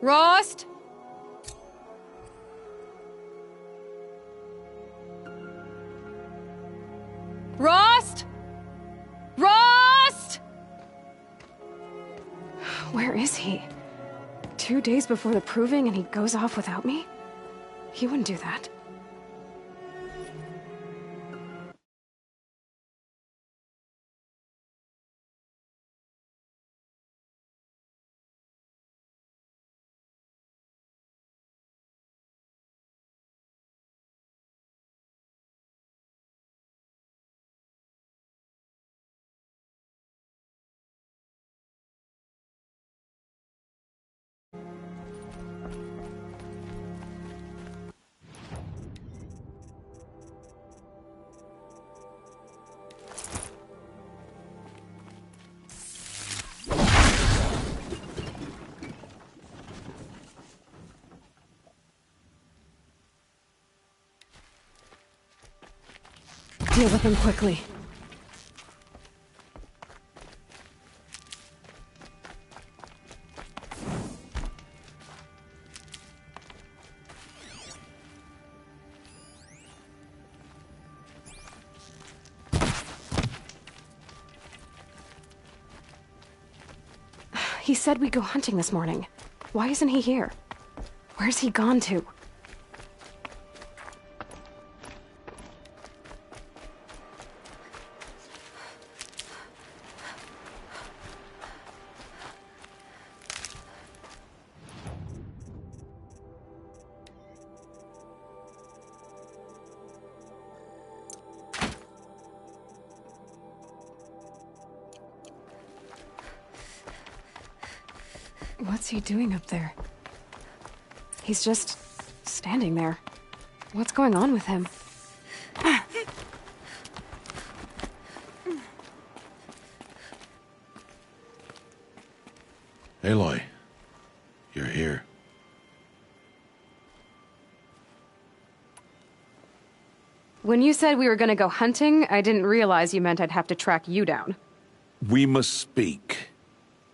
Rost? Rost? Rost? Where is he? 2 days before the proving and he goes off without me? He wouldn't do that. Deal with him quickly. He said we'd go hunting this morning. Why isn't he here? Where's he gone to? What's he doing up there? He's just standing there. What's going on with him? Aloy, you're here. When you said we were gonna go hunting, I didn't realize you meant I'd have to track you down. We must speak.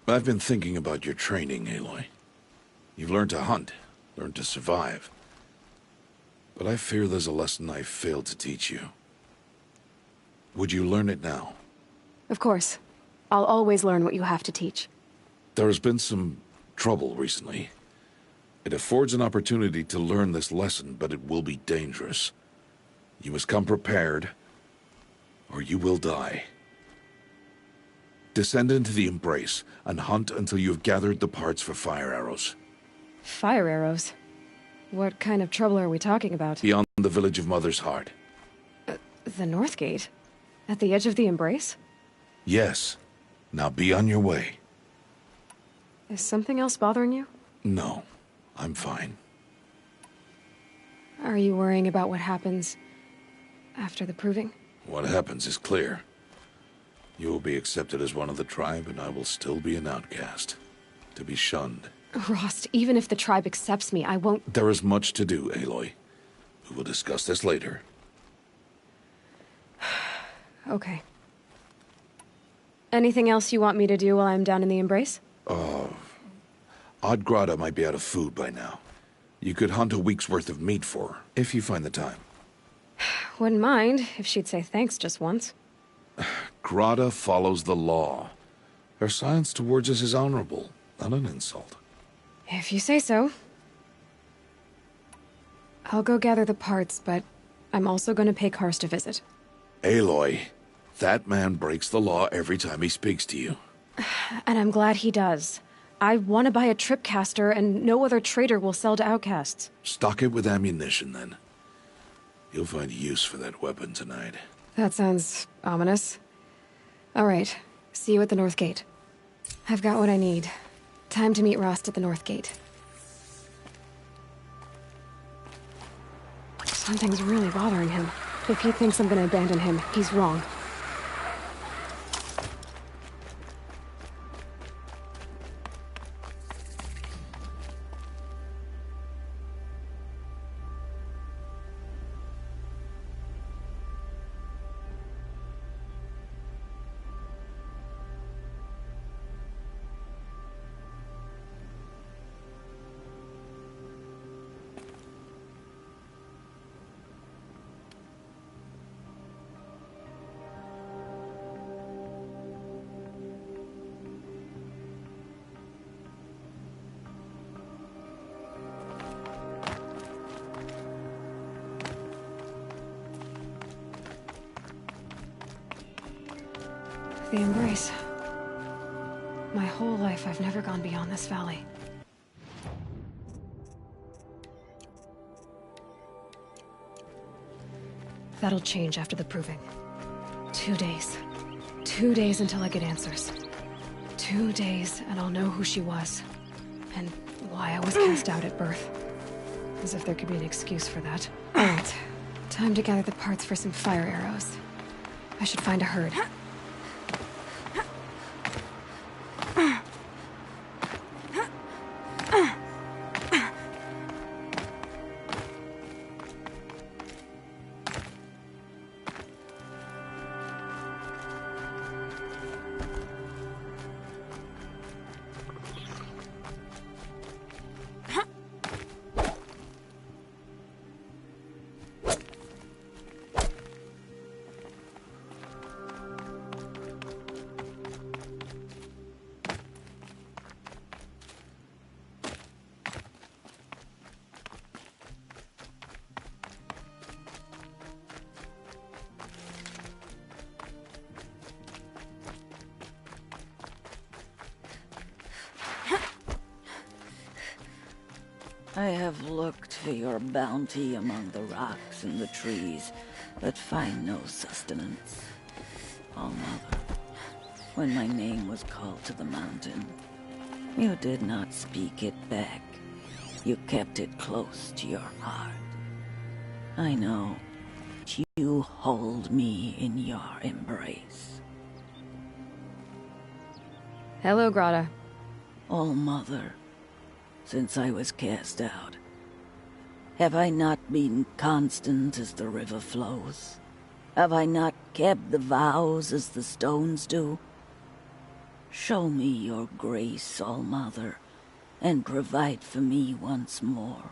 I've been thinking about your training, Aloy. You've learned to hunt, learned to survive. But I fear there's a lesson I failed to teach you. Would you learn it now? Of course. I'll always learn what you have to teach. There has been some trouble recently. It affords an opportunity to learn this lesson, but it will be dangerous. You must come prepared, or you will die. Descend into the Embrace, and hunt until you have gathered the parts for fire arrows. Fire arrows? What kind of trouble are we talking about? Beyond the village of Mother's Heart. The North Gate? At the edge of the Embrace? Yes. Now be on your way. Is something else bothering you? No, I'm fine. Are you worrying about what happens after the proving? What happens is clear. You will be accepted as one of the tribe, and I will still be an outcast. To be shunned. Rost, even if the tribe accepts me, I won't— There is much to do, Aloy. We will discuss this later. Okay. Anything else you want me to do while I'm down in the Embrace? Oddgrada might be out of food by now. You could hunt a week's worth of meat for her, if you find the time. Wouldn't mind if she'd say thanks just once. Grada follows the law. Her silence towards us is honorable, not an insult. If you say so. I'll go gather the parts, but I'm also gonna pay Karst a visit. Aloy, that man breaks the law every time he speaks to you. And I'm glad he does. I want to buy a tripcaster, and no other trader will sell to outcasts. Stock it with ammunition, then. You'll find use for that weapon tonight. That sounds ominous. All right, see you at the North Gate. I've got what I need. Time to meet Rost at the North Gate. Something's really bothering him. If he thinks I'm gonna abandon him, he's wrong. the embrace. My whole life, I've never gone beyond this valley. That'll change after the proving. 2 days. 2 days until I get answers. 2 days, and I'll know who she was. And why I was cast out at birth. As if there could be an excuse for that. Alright. Time to gather the parts for some fire arrows. I should find a herd. I have looked for your bounty among the rocks and the trees, but find no sustenance. All-Mother, when my name was called to the mountain, you did not speak it back. You kept it close to your heart. I know you hold me in your embrace. Hello, Grata. All-Mother, since I was cast out, have I not been constant as the river flows? Have I not kept the vows as the stones do? Show me your grace, All-Mother, and provide for me once more.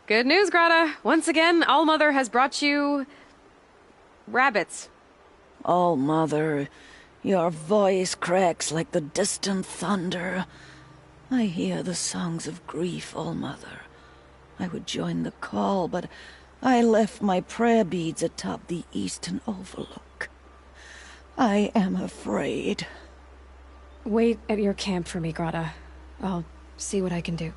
Good news, Grata. Once again, All-Mother has brought you... rabbits. All-Mother, your voice cracks like the distant thunder. I hear the songs of grief, All-Mother. I would join the call, but I left my prayer beads atop the eastern overlook. I am afraid. Wait at your camp for me, Grata. I'll see what I can do.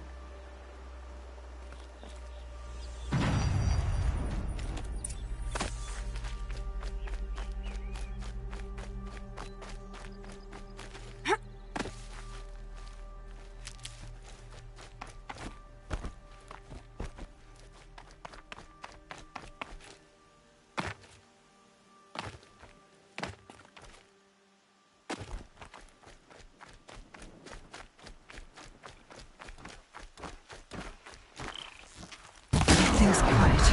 Everything's quiet.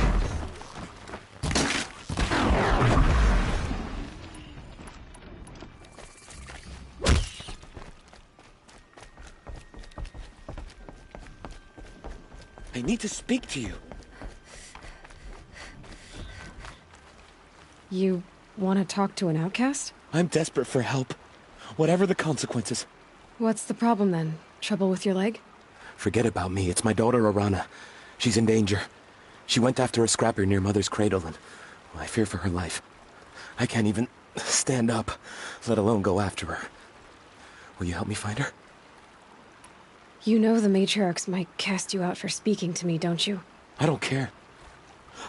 I need to speak to you. You want to talk to an outcast? I'm desperate for help. Whatever the consequences. What's the problem then? Trouble with your leg? Forget about me. It's my daughter, Arana. She's in danger. She went after a scrapper near Mother's cradle, and I fear for her life. I can't even stand up, let alone go after her. Will you help me find her? You know the matriarchs might cast you out for speaking to me, don't you? I don't care.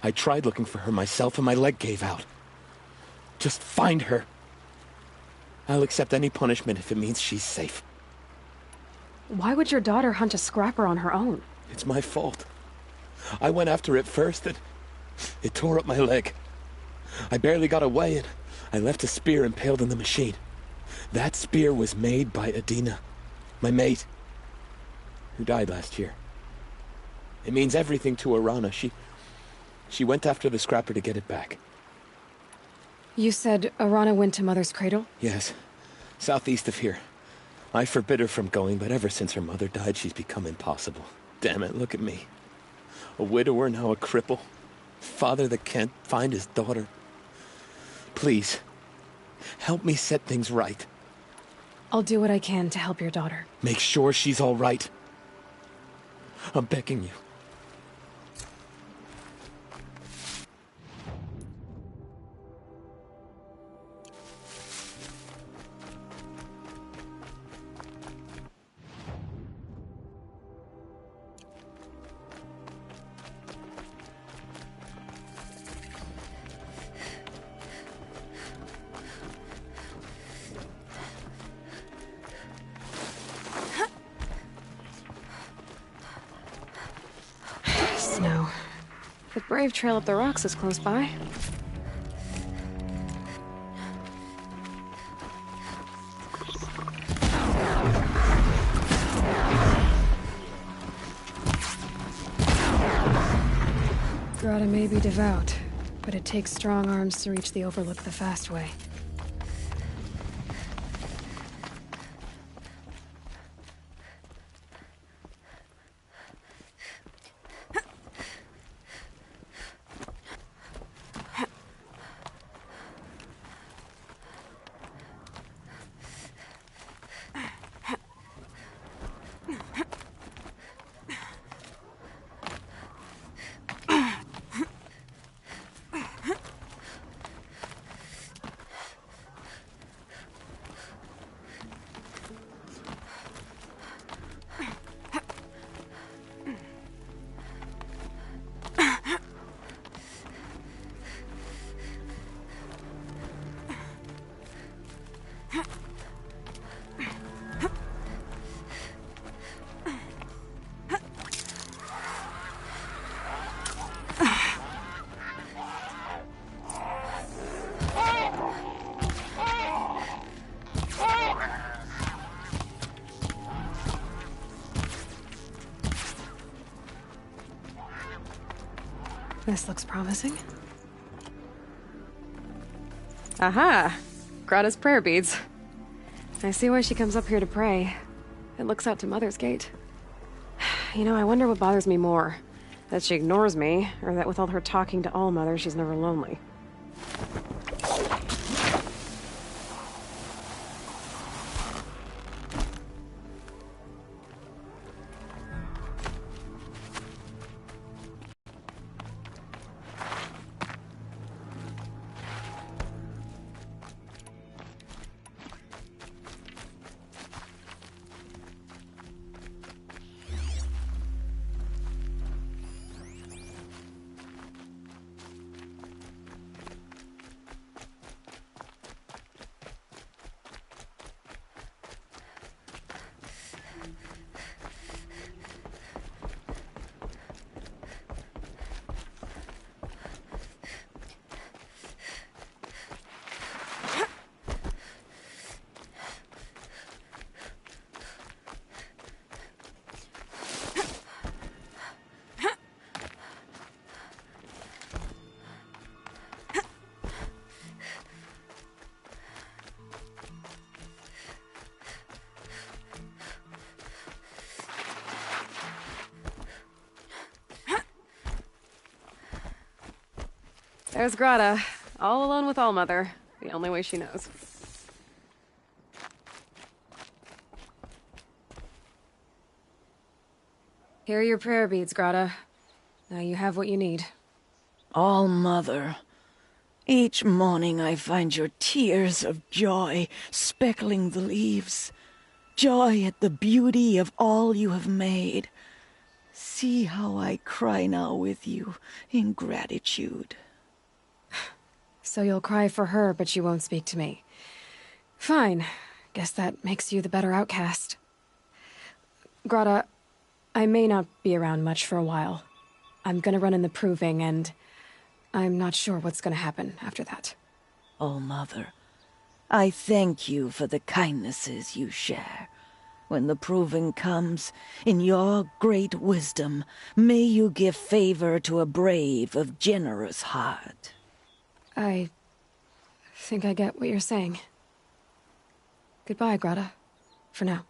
I tried looking for her myself, and my leg gave out. Just find her. I'll accept any punishment if it means she's safe. Why would your daughter hunt a scrapper on her own? It's my fault. I went after it first, and it tore up my leg. I barely got away, and I left a spear impaled in the machine. That spear was made by Adina, my mate, who died last year. It means everything to Arana. She went after the scrapper to get it back. You said Arana went to Mother's cradle? Yes, southeast of here. I forbid her from going, but ever since her mother died, she's become impossible. Damn it, look at me. A widower, now a cripple. Father that can't find his daughter. Please, help me set things right. I'll do what I can to help your daughter. Make sure she's all right. I'm begging you. The Brave Trail up the rocks is close by. Grata may be devout, but it takes strong arms to reach the Overlook the fast way. This looks promising. Aha! Grata's prayer beads. I see why she comes up here to pray. It looks out to Mother's Gate. You know, I wonder what bothers me more. That she ignores me, or that with all her talking to All-Mother, she's never lonely. There's Grata, all alone with All-Mother, the only way she knows. Here are your prayer beads, Grata. Now you have what you need. All-Mother, each morning I find your tears of joy speckling the leaves. Joy at the beauty of all you have made. See how I cry now with you in gratitude. So you'll cry for her, but you won't speak to me. Fine. Guess that makes you the better outcast. Grata, I may not be around much for a while. I'm gonna run in the proving, and I'm not sure what's gonna happen after that. All-Mother, I thank you for the kindnesses you share. When the proving comes, in your great wisdom, may you give favor to a brave of generous heart. I think I get what you're saying. Goodbye, Grata. For now.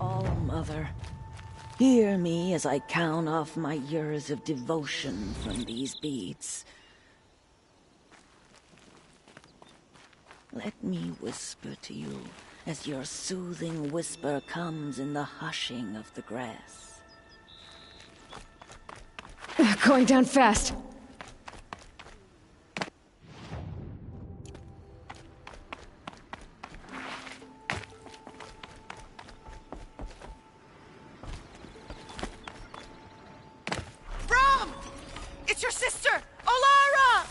All-Mother, hear me as I count off my years of devotion from these beads. Let me whisper to you as your soothing whisper comes in the hushing of the grass. Going down fast. Rom! It's your sister, Olara!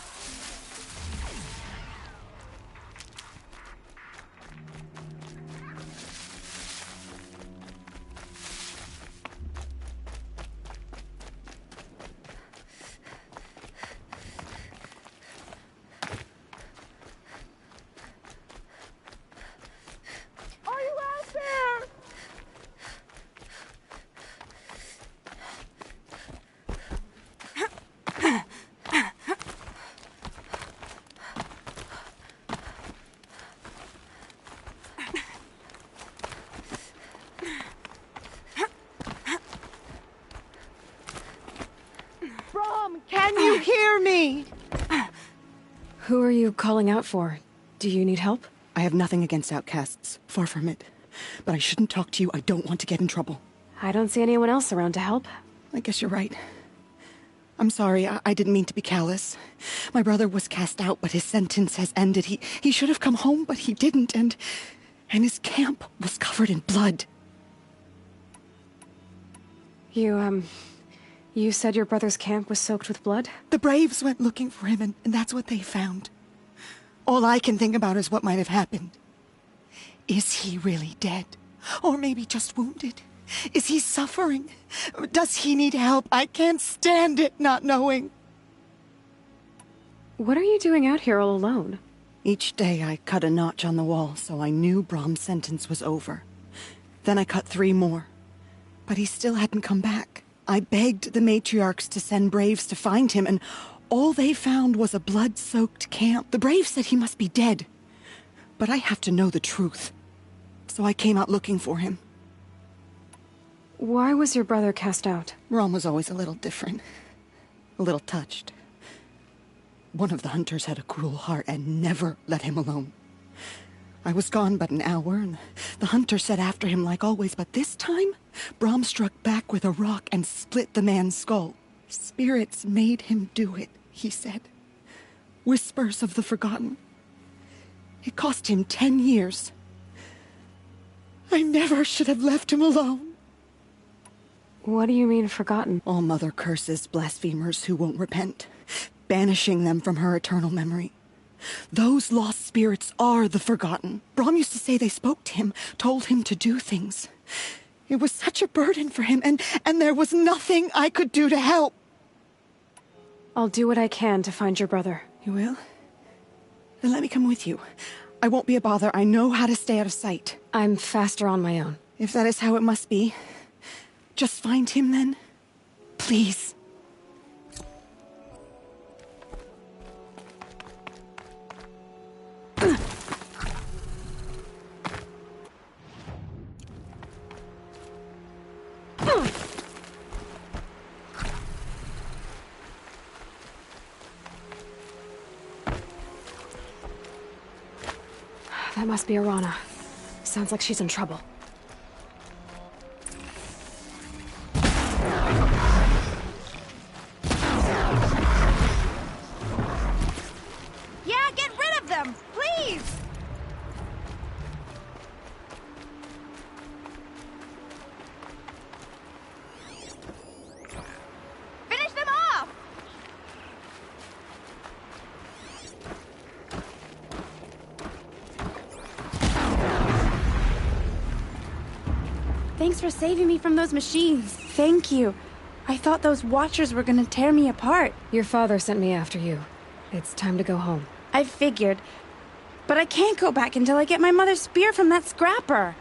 Who are you calling out for? Do you need help? I have nothing against outcasts. Far from it. But I shouldn't talk to you. I don't want to get in trouble. I don't see anyone else around to help. I guess you're right. I'm sorry. I didn't mean to be callous. My brother was cast out, but his sentence has ended. He should have come home, but he didn't, and his camp was covered in blood. You said your brother's camp was soaked with blood? The Braves went looking for him, and that's what they found. All I can think about is what might have happened. Is he really dead? Or maybe just wounded? Is he suffering? Does he need help? I can't stand it not knowing. What are you doing out here all alone? Each day I cut a notch on the wall so I knew Brahm's sentence was over. Then I cut 3 more. But he still hadn't come back. I begged the matriarchs to send Braves to find him, and all they found was a blood-soaked camp. The Braves said he must be dead. But I have to know the truth. So I came out looking for him. Why was your brother cast out? Rom was always a little different. A little touched. One of the hunters had a cruel heart and never let him alone. I was gone but an hour, and the hunter set after him like always, but this time, Brahm struck back with a rock and split the man's skull. Spirits made him do it, he said. Whispers of the forgotten. It cost him 10 years. I never should have left him alone. What do you mean, forgotten? All Mother curses blasphemers who won't repent, banishing them from her eternal memory. Those lost spirits are the forgotten. Brahm used to say they spoke to him, told him to do things. It was such a burden for him, and there was nothing I could do to help. I'll do what I can to find your brother. You will? Then let me come with you. I won't be a bother. I know how to stay out of sight. I'm faster on my own. If that is how it must be, just find him then. Please. That must be Arana. Sounds like she's in trouble. Yeah, get rid of them, please! Finish them off! Thanks for saving me from those machines. Thank you. I thought those watchers were gonna tear me apart. Your father sent me after you. It's time to go home. I figured. But I can't go back until I get my mother's spear from that scrapper.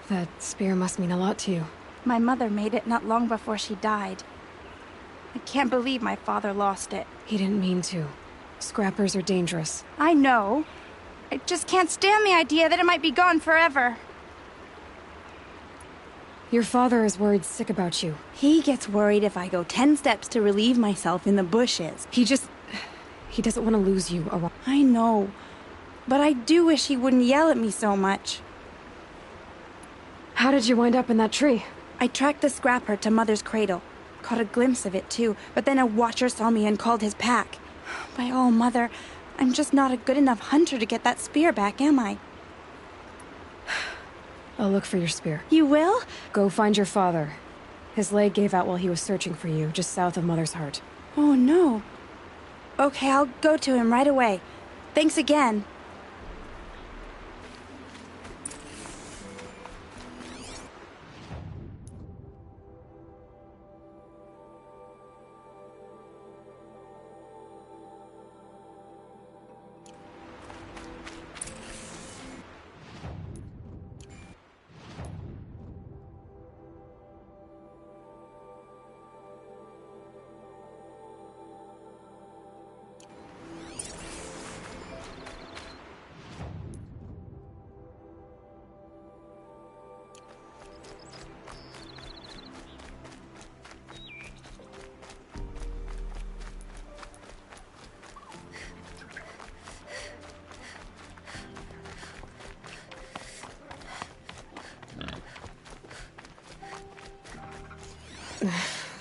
That spear must mean a lot to you. My mother made it not long before she died. I can't believe my father lost it. He didn't mean to. Scrappers are dangerous. I know. I just can't stand the idea that it might be gone forever. Your father is worried sick about you. He gets worried if I go 10 steps to relieve myself in the bushes. He doesn't want to lose you, Arana. I know. But I do wish he wouldn't yell at me so much. How did you wind up in that tree? I tracked the scrapper to Mother's cradle. Caught a glimpse of it, too, but then a watcher saw me and called his pack. By all, Mother, I'm just not a good enough hunter to get that spear back, am I? I'll look for your spear. You will? Go find your father. His leg gave out while he was searching for you, just south of Mother's Heart. Oh, no. Okay, I'll go to him right away. Thanks again.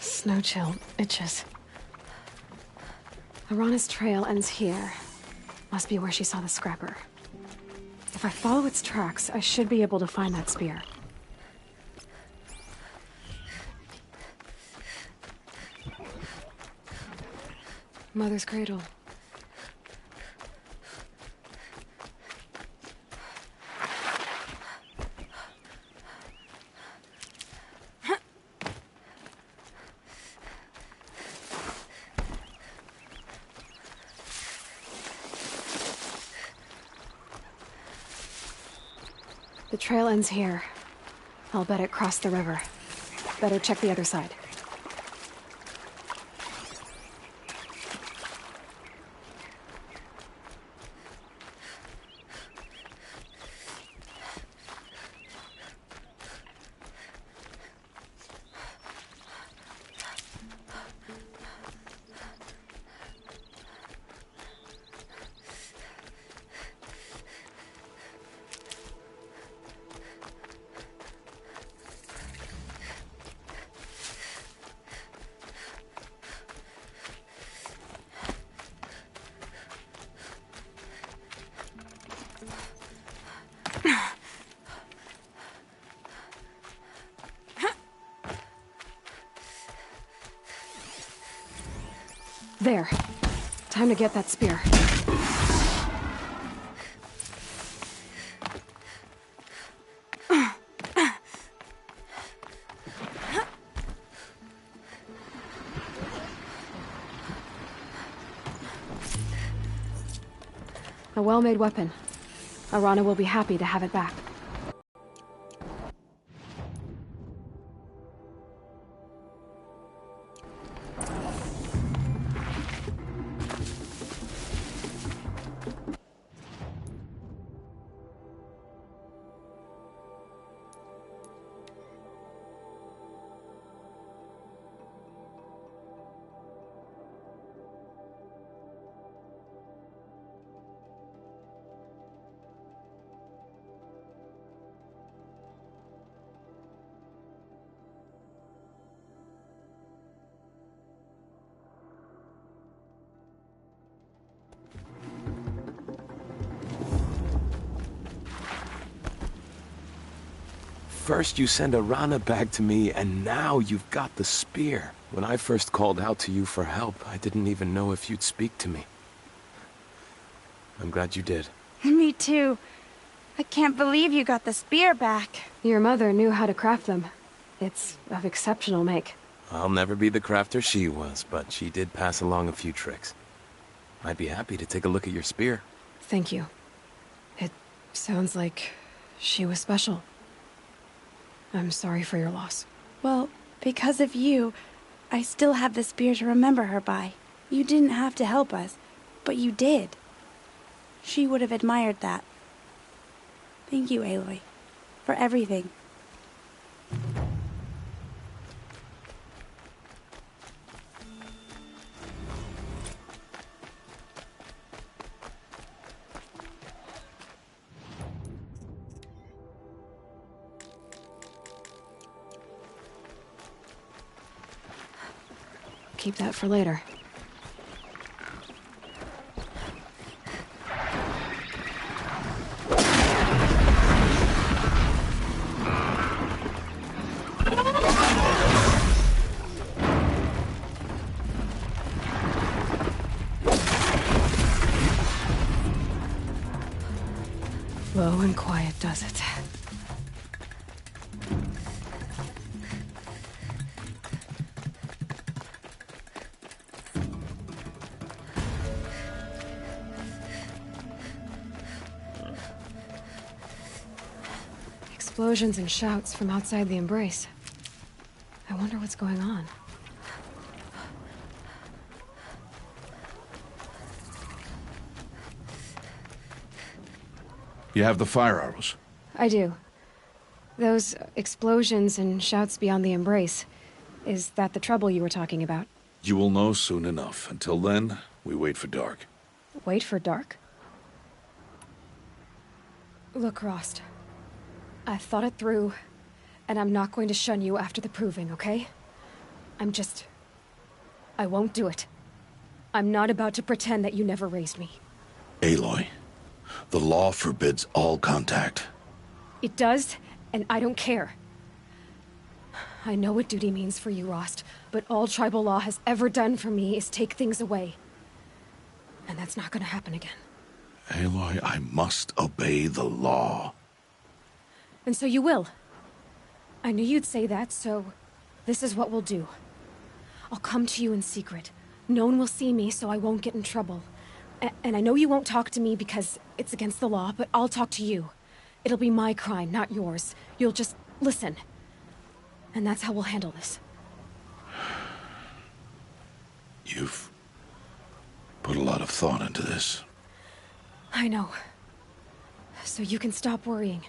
Snow chill itches. Arana's trail ends here. Must be where she saw the scrapper. If I follow its tracks, I should be able to find that spear. Mother's cradle. The trail ends here. I'll bet it crossed the river. Better check the other side. There. Time to get that spear. A well-made weapon. Arana will be happy to have it back. First you send Arana back to me, and now you've got the spear. When I first called out to you for help, I didn't even know if you'd speak to me. I'm glad you did. Me too. I can't believe you got the spear back. Your mother knew how to craft them. It's of exceptional make. I'll never be the crafter she was, but she did pass along a few tricks. I'd be happy to take a look at your spear. Thank you. It sounds like she was special. I'm sorry for your loss. Well, because of you, I still have the spear to remember her by. You didn't have to help us, but you did. She would have admired that. Thank you, Aloy, for everything. Keep that for later. Low and quiet does it. Explosions and shouts from outside the embrace. I wonder what's going on. You have the fire arrows? I do. Those explosions and shouts beyond the embrace. Is that the trouble you were talking about? You will know soon enough. Until then, we wait for dark. Wait for dark? Look, Rost. I thought it through, and I'm not going to shun you after the proving, okay? I won't do it. I'm not about to pretend that you never raised me. Aloy, the law forbids all contact. It does, and I don't care. I know what duty means for you, Rost, but all tribal law has ever done for me is take things away. And that's not gonna happen again. Aloy, I must obey the law. And so you will. I knew you'd say that, so this is what we'll do. I'll come to you in secret. No one will see me, so I won't get in trouble. And I know you won't talk to me because it's against the law, but I'll talk to you. It'll be my crime, not yours. You'll just listen. And that's how we'll handle this. You've put a lot of thought into this. I know. So you can stop worrying.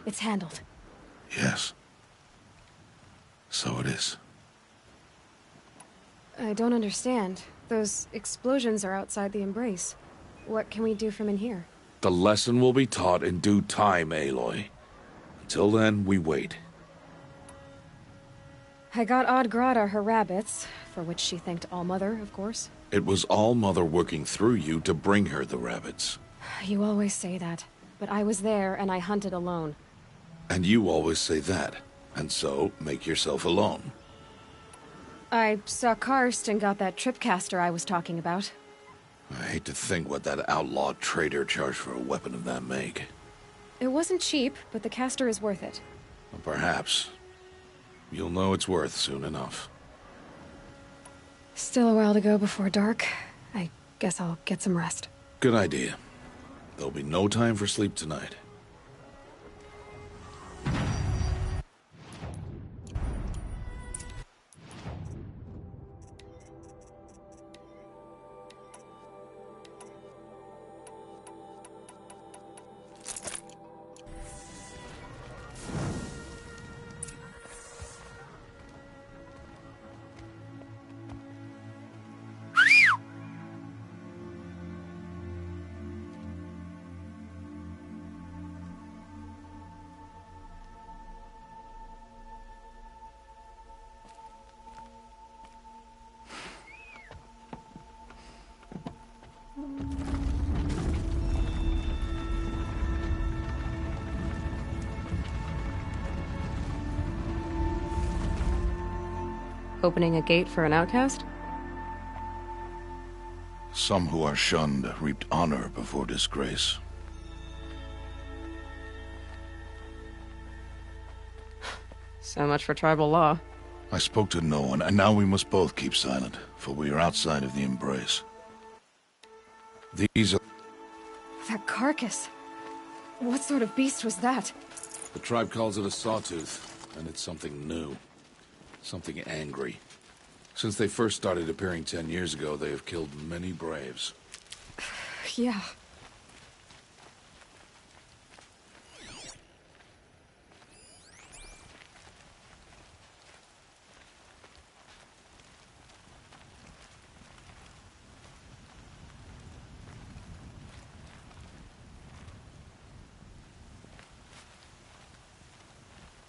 It's handled. Yes. So it is. I don't understand. Those explosions are outside the embrace. What can we do from in here? The lesson will be taught in due time, Aloy. Until then, we wait. I got Oddgrada her rabbits, for which she thanked Allmother, of course. It was Allmother working through you to bring her the rabbits. You always say that, but I was there and I hunted alone. And you always say that, and so make yourself alone. I saw Karst and got that tripcaster I was talking about. I hate to think what that outlawed trader charged for a weapon of that make. It wasn't cheap, but the caster is worth it. Well, perhaps. You'll know it's worth soon enough. Still a while to go before dark. I guess I'll get some rest. Good idea. There'll be no time for sleep tonight. Opening a gate for an outcast? Some who are shunned reaped honor before disgrace. So much for tribal law. I spoke to no one, and now we must both keep silent, for we are outside of the embrace. These are... That carcass. What sort of beast was that? The tribe calls it a sawtooth, and it's something new. Something angry. Since they first started appearing 10 years ago, they have killed many braves. Yeah.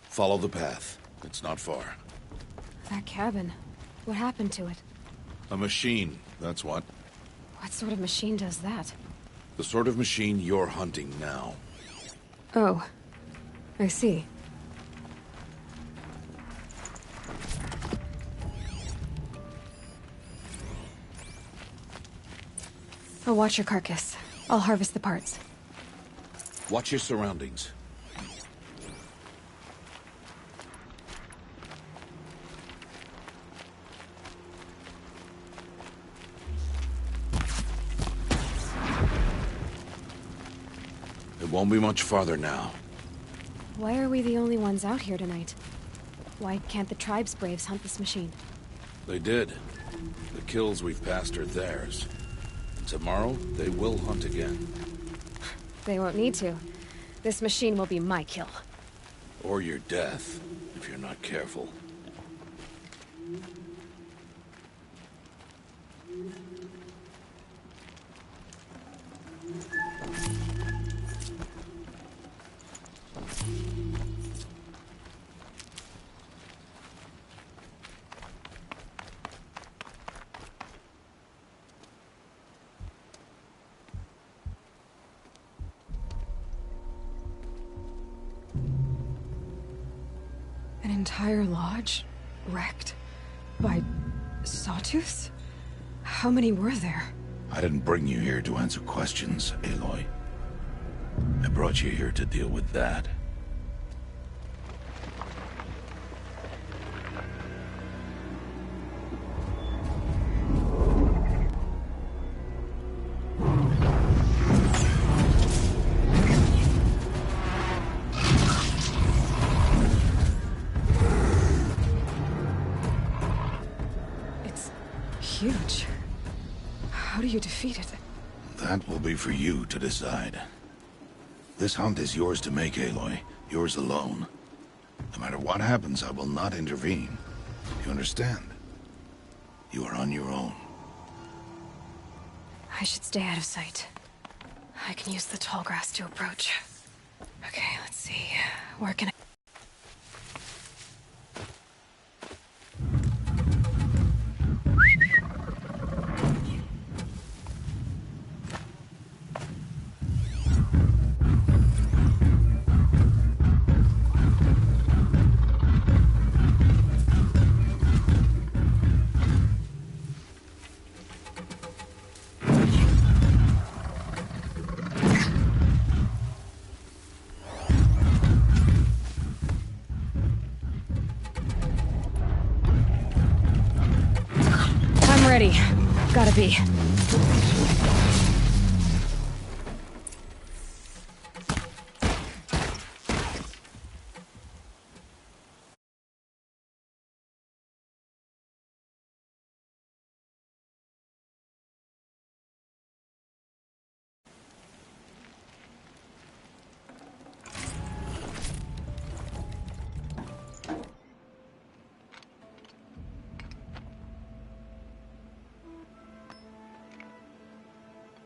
Follow the path. It's not far. That cabin. What happened to it? A machine, that's what. What sort of machine does that? The sort of machine you're hunting now. Oh. I see. I'll watch your carcass. I'll harvest the parts. Watch your surroundings. It won't be much farther now. Why are we the only ones out here tonight? Why can't the tribe's braves hunt this machine? They did. The kills we've passed are theirs. Tomorrow, they will hunt again. They won't need to. This machine will be my kill. Or your death, if you're not careful. entire lodge wrecked by sawtooths? How many were there? I didn't bring you here to answer questions, Aloy. I brought you here to deal with that. It's huge. How do you defeat it? That will be for you to decide. This hunt is yours to make, Aloy. Yours alone. No matter what happens, I will not intervene. You understand? You are on your own. I should stay out of sight. I can use the tall grass to approach. Okay, let's see. Where can I... I'm ready. Gotta be.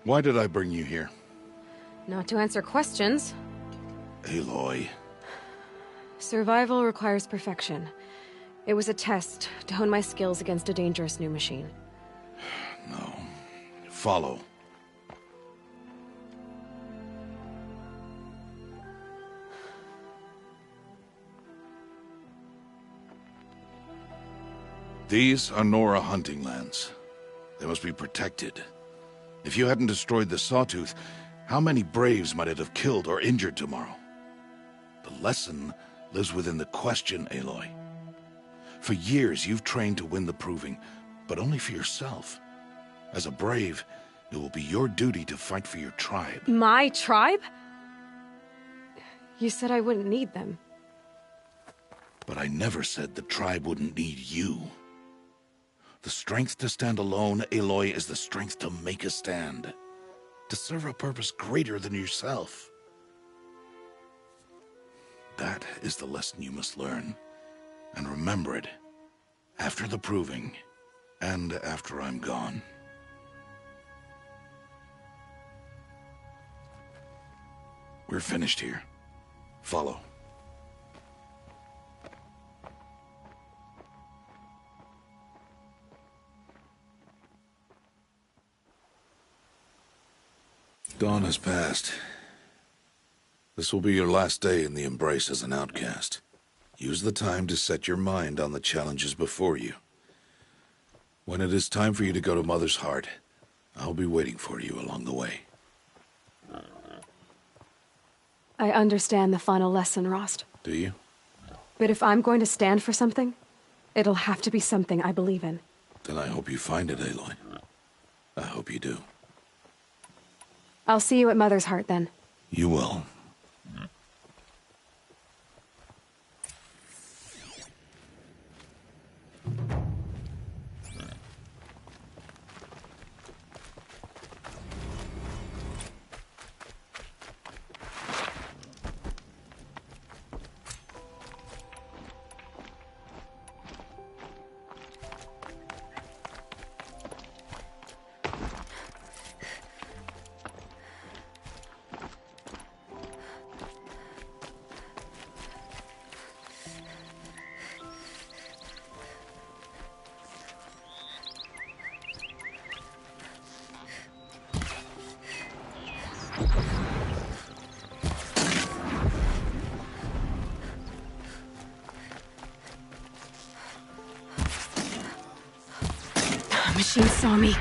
Why did I bring you here? Not to answer questions. Aloy. Survival requires perfection. It was a test to hone my skills against a dangerous new machine. No. Follow. These are Nora hunting lands. They must be protected. If you hadn't destroyed the Sawtooth, how many Braves might it have killed or injured tomorrow? The lesson lives within the question, Aloy. For years, you've trained to win the Proving, but only for yourself. As a Brave, it will be your duty to fight for your tribe. My tribe? You said I wouldn't need them. But I never said the tribe wouldn't need you. The strength to stand alone, Aloy, is the strength to make a stand. To serve a purpose greater than yourself. That is the lesson you must learn. And remember it. After the Proving. And after I'm gone. We're finished here. Follow. Dawn has passed. This will be your last day in the Embrace as an outcast. Use the time to set your mind on the challenges before you. When it is time for you to go to Mother's Heart, I'll be waiting for you along the way. I understand the final lesson, Rost. Do you? But if I'm going to stand for something, it'll have to be something I believe in. Then I hope you find it, Aloy. I hope you do. I'll see you at Mother's Heart, then. You will. The machine saw me.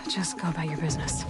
Just go about your business.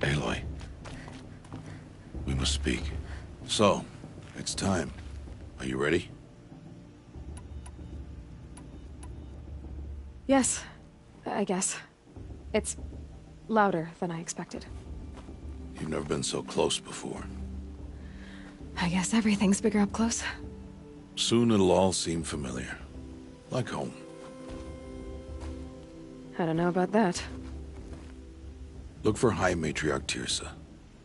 Aloy. We must speak. So, it's time. Are you ready? Yes, I guess. It's louder than I expected. You've never been so close before. I guess everything's bigger up close. Soon it'll all seem familiar. Like home. I don't know about that. Look for High Matriarch Tirsa.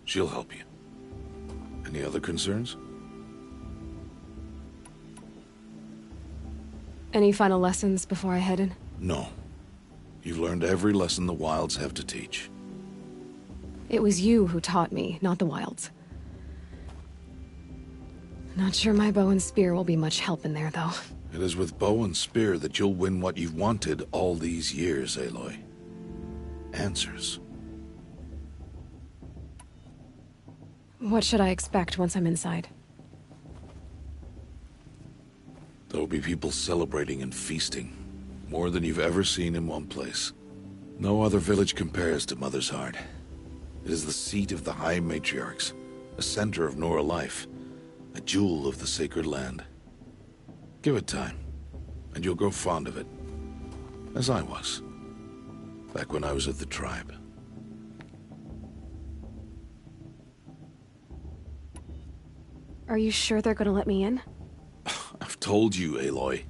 She'll help you. Any other concerns? Any final lessons before I head in? No. You've learned every lesson the Wilds have to teach. It was you who taught me, not the Wilds. Not sure my bow and spear will be much help in there, though. It is with bow and spear that you'll win what you've wanted all these years, Aloy. Answers. What should I expect once I'm inside? There'll be people celebrating and feasting. More than you've ever seen in one place. No other village compares to Mother's Heart. It is the seat of the High Matriarchs, a center of Nora life, a jewel of the sacred land. Give it time, and you'll grow fond of it. As I was, back when I was at the tribe. Are you sure they're gonna let me in? I've told you, Aloy.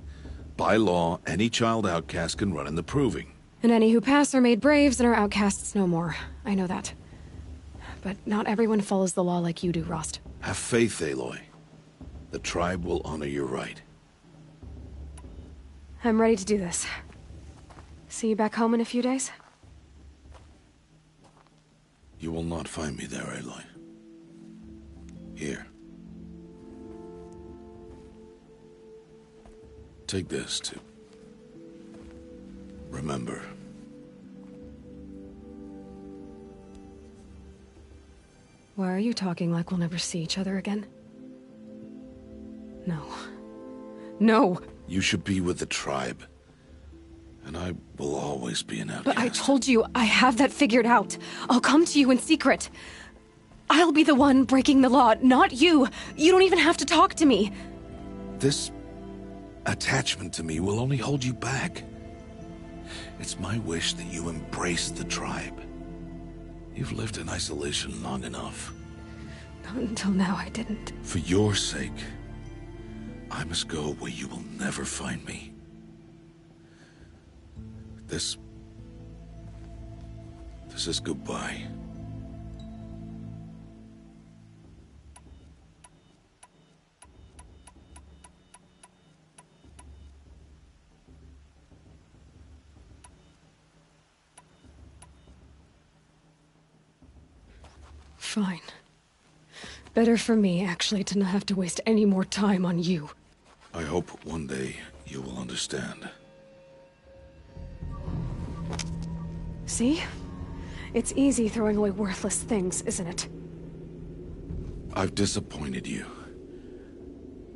By law, any child outcast can run in the proving. And any who pass are made braves and are outcasts no more. I know that. But not everyone follows the law like you do, Rost. Have faith, Aloy. The tribe will honor your right. I'm ready to do this. See you back home in a few days? You will not find me there, Aloy. Here. Take this to remember. Why are you talking like we'll never see each other again? No. No! You should be with the tribe. And I will always be an outcast. But I told you, I have that figured out. I'll come to you in secret. I'll be the one breaking the law, not you. You don't even have to talk to me. This attachment to me will only hold you back. It's my wish that you embrace the tribe. You've lived in isolation long enough. Not until now, I didn't. For your sake, I must go where you will never find me. This is goodbye. Fine. Better for me, actually, to not have to waste any more time on you. I hope one day you will understand. See? It's easy throwing away worthless things, isn't it? I've disappointed you.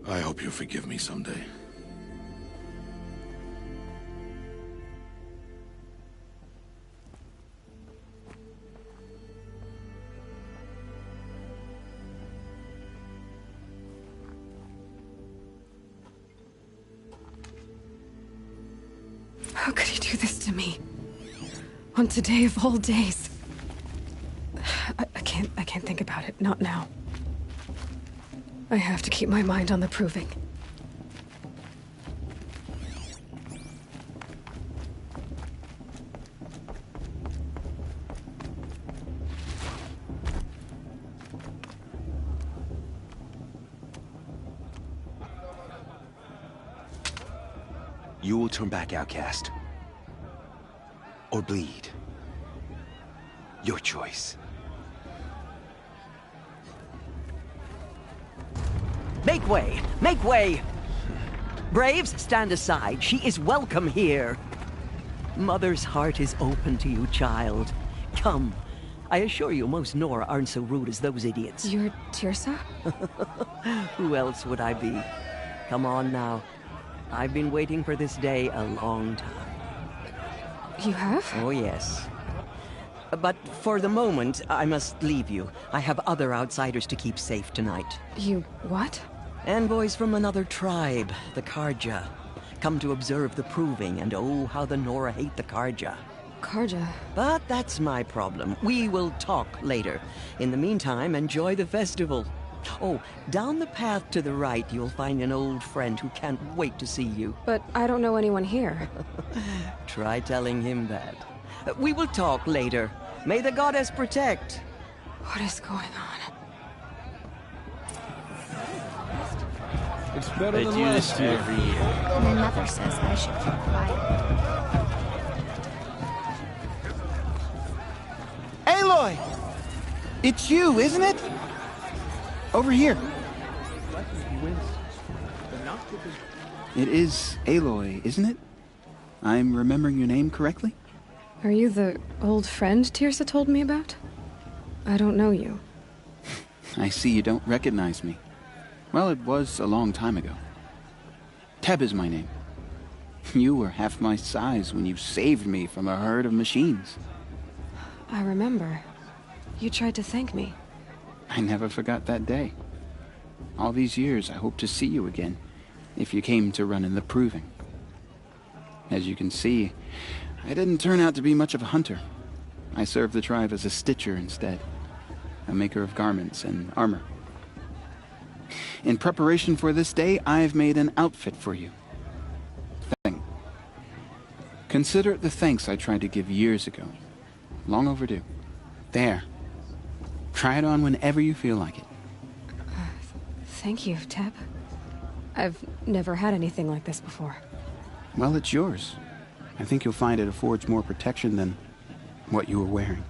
I hope you'll forgive me someday. How could he do this to me? On today of all days. I can't think about it. Not now. I have to keep my mind on the proving. You will turn back, outcast. Or bleed. Your choice. Make way! Make way! Braves, stand aside. She is welcome here. Mother's heart is open to you, child. Come. I assure you, most Nora aren't so rude as those idiots. You're Tirsa? Who else would I be? Come on now. I've been waiting for this day a long time. You have? Oh, yes. But for the moment, I must leave you. I have other outsiders to keep safe tonight. You what? Envoys from another tribe, the Karja. Come to observe the proving, and oh, how the Nora hate the Karja. Karja? But that's my problem. We will talk later. In the meantime, enjoy the festival. Oh, down the path to the right, you'll find an old friend who can't wait to see you. But I don't know anyone here. Try telling him that. We will talk later. May the goddess protect. What is going on? It's better They than do this last to you year. every year. My mother says I should keep quiet. Aloy! It's you, isn't it? Over here. It is Aloy, isn't it? I'm remembering your name correctly? Are you the old friend Tirsa told me about? I don't know you. I see you don't recognize me. Well, it was a long time ago. Teb is my name. You were half my size when you saved me from a herd of machines. I remember. You tried to thank me. I never forgot that day. All these years, I hope to see you again, if you came to run in the proving. As you can see, I didn't turn out to be much of a hunter. I served the tribe as a stitcher instead, a maker of garments and armor. In preparation for this day, I've made an outfit for you. Consider it the thanks I tried to give years ago. Long overdue. There. Try it on whenever you feel like it. Thank you, Teb. I've never had anything like this before. Well, it's yours. I think you'll find it affords more protection than what you were wearing.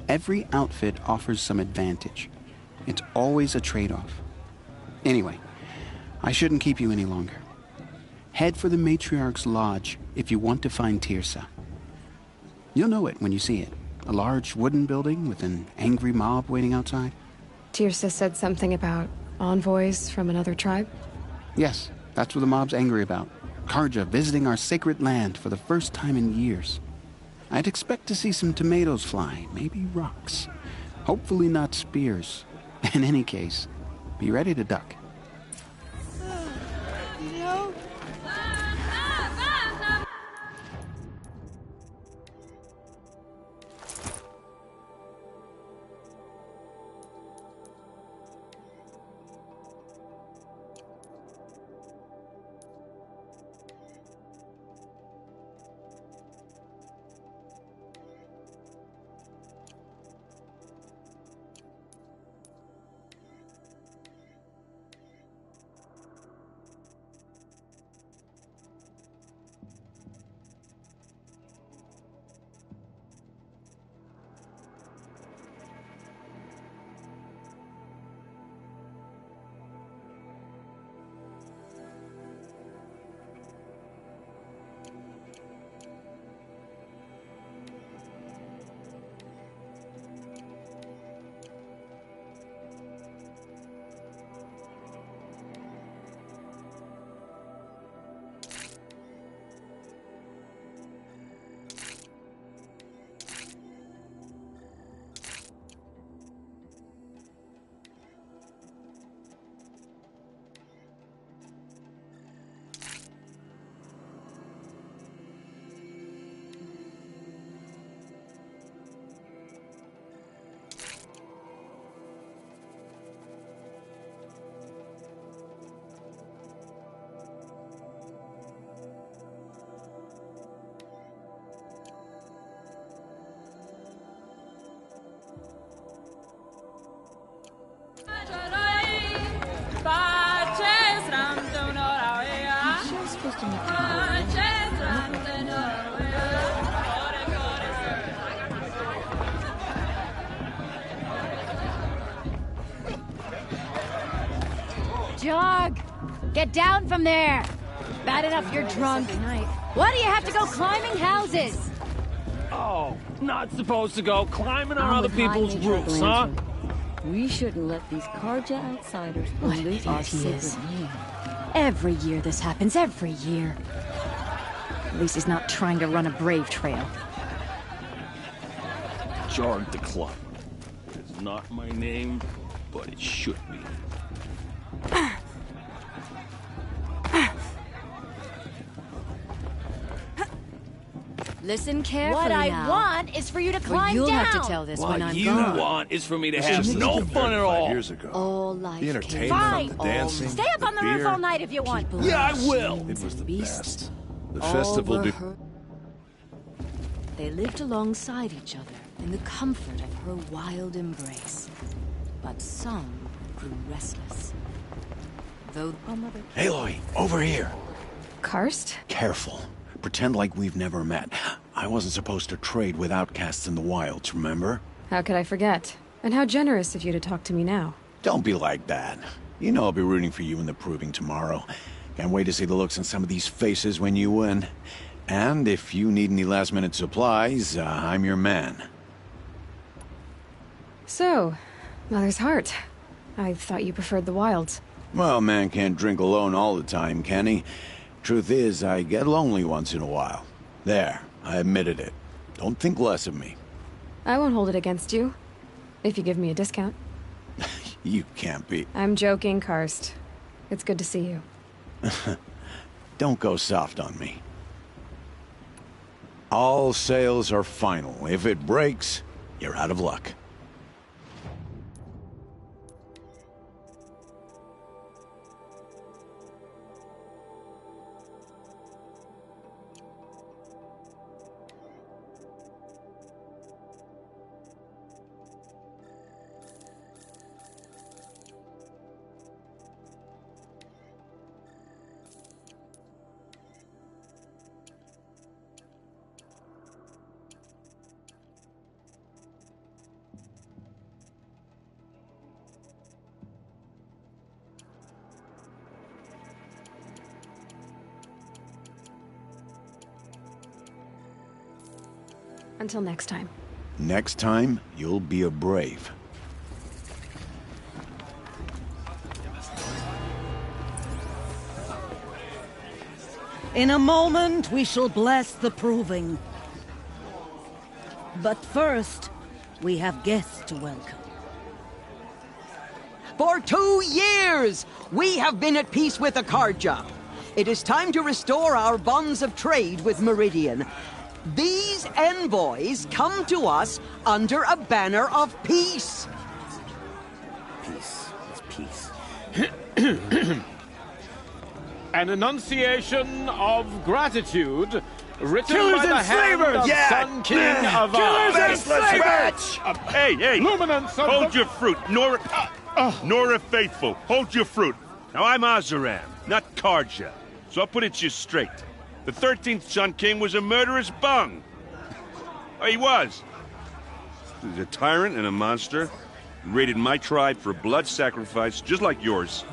Every outfit offers some advantage. It's always a trade-off. Anyway, I shouldn't keep you any longer. Head for the Matriarch's Lodge if you want to find Tirsa. You'll know it when you see it. A large wooden building with an angry mob waiting outside. Tirsa said something about envoys from another tribe? Yes, that's what the mob's angry about. Karja visiting our sacred land for the first time in years. I'd expect to see some tomatoes fly, maybe rocks. Hopefully not spears. In any case, be ready to duck. Jog! Get down from there! Bad enough you're drunk. Why do you have to go climbing houses? Oh, not supposed to go climbing on other people's roofs, huh? We shouldn't let these Karja outsiders pollute our sacred land. Every year this happens, every year. At least he's not trying to run a brave trail. Jarg the Club. It's not my name, but it should be. Listen carefully. What I want is for you to climb you'll down. have to tell this when I'm What you gone. want is for me to have no fun at all. Years ago. All life. The entertainment, Fine. the dancing, Stay up on the beer. roof all night if you want. Yeah, I will. It was the best. The All festival were be... her. They lived alongside each other in the comfort of her wild embrace. But some grew restless. Though Aloy, over here. Karst? Careful. Pretend like we've never met. I wasn't supposed to trade with outcasts in the wilds, remember? How could I forget? And how generous of you to talk to me now. Don't be like that. You know I'll be rooting for you in the proving tomorrow. Can't wait to see the looks on some of these faces when you win. And if you need any last-minute supplies, I'm your man. So, Mother's heart. I thought you preferred the wilds. Well, man can't drink alone all the time, can he? Truth is, I get lonely once in a while. There, I admitted it. Don't think less of me. I won't hold it against you. If you give me a discount. You can't be... I'm joking, Karst. It's good to see you. Don't go soft on me. All sales are final. If it breaks, you're out of luck. Until next time. Next time, you'll be a brave. In a moment, we shall bless the proving. But first, we have guests to welcome. For 2 years, we have been at peace with Akarja. It is time to restore our bonds of trade with Meridian. These envoys come to us under a banner of peace. Peace. It's peace. An enunciation of gratitude written Killers by the and hand slavers! of Yeah. Sun King Avad. Killers and slavers! Hey! Luminance of Hold your fruit, Nora. Nora Faithful, hold your fruit. Now, I'm Azaram, not Karja. So I'll put it to you straight. The 13th Sun King was a murderous bung. Oh, he was. He was a tyrant and a monster. He raided my tribe for a blood sacrifice, just like yours.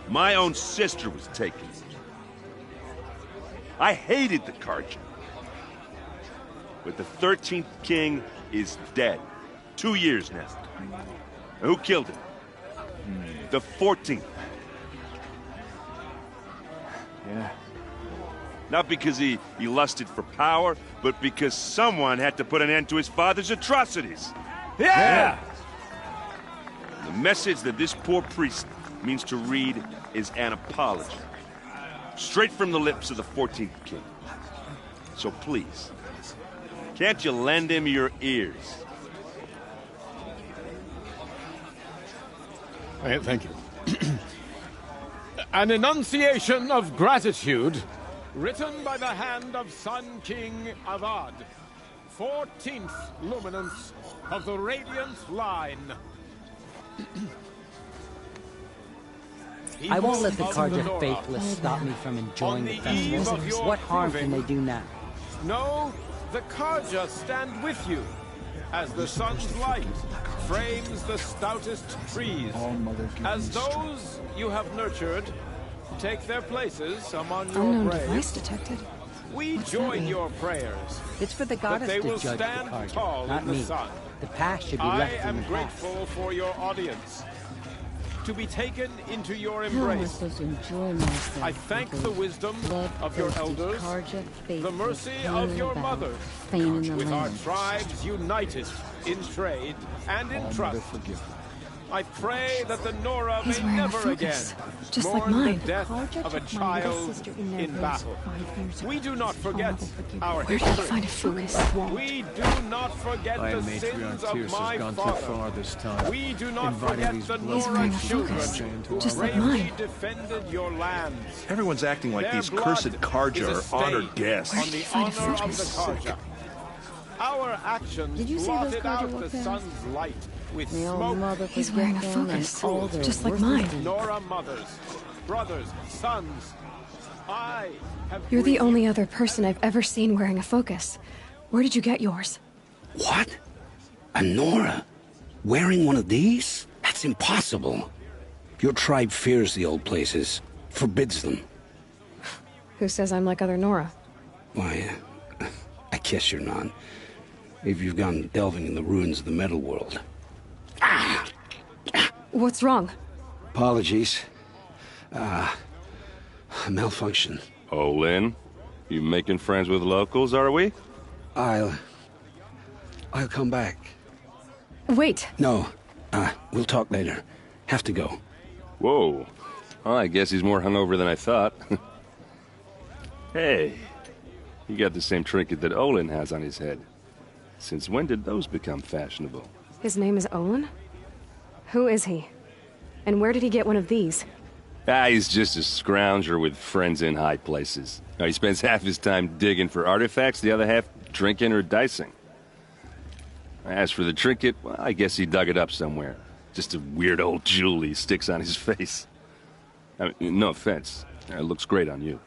My own sister was taken. I hated the Karja. But the 13th king is dead. 2 years now. And who killed him? The 14th. Yeah. Not because he lusted for power, but because someone had to put an end to his father's atrocities. Yeah! The message that this poor priest means to read is an apology. Straight from the lips of the 14th king. So please, can't you lend him your ears? Thank you. An enunciation of gratitude written by the hand of Sun King Avad, 14th luminance of the Radiant Line. I won't let the Of Karja Nora. faithless stop me from enjoying the On the eve festival. of your What harm proving, can they do now? No, the Karja stand with you, as the sun's light frames the stoutest trees, as those you have nurtured take their places among your Unknown graves. device detected. We What's that join mean? your prayers It's for the that goddess they to will judge the stand Karja, tall not in the me. sun. The past should be I left in am the past. grateful for your audience, to be taken into your How am I embrace. supposed to enjoy myself? I thank the wisdom of your elders, the mercy of of your mothers, feigning the with our land. tribes united in trade and in trust. I pray that the Nora He's may wearing a never focus, again just like mourn mine. the death Karja of a took my little child sister in their in graves battle. 5 years ago. We do not I'll forget never forgive our you. Where did he history. find a focus? We do not forget I the am Matriarch sins of Tyrus my has gone too father. far this time. We do not Inviting forget these the blood He's wearing Nora a children focus, who just like bravely mine. defended your lands. Everyone's acting like Their these blood cursed is Karja a are stain honored guests. on the find a honor of the focus? Karja. Our actions Did you see those blotted Karja out walk the past? sun's light with The old smoke. mother He's forget wearing a them and focus, all their just like worthless mine. deeds. Nora mothers, brothers, sons. I have You're the breathed only other person I've ever seen wearing a focus. Where did you get yours? What? A Nora? Wearing one of these? That's impossible. Your tribe fears the old places, forbids them. Who says I'm like other Nora? Why, I guess you're not. If you've gone delving in the ruins of the metal world. What's wrong? Apologies. Malfunction. Oh, Lynn? You making friends with locals, are we? I'll come back. Wait. No. We'll talk later. Have to go. Whoa. Well, I guess he's more hungover than I thought. Hey, you got the same trinket that Olin has on his head. Since when did those become fashionable? His name is Olin? Who is he? And where did he get one of these? He's just a scrounger with friends in high places. Now, he spends half his time digging for artifacts, the other half drinking or dicing. As for the trinket, well, I guess he dug it up somewhere. Just a weird old jewel he sticks on his face. I mean, no offense. It looks great on you.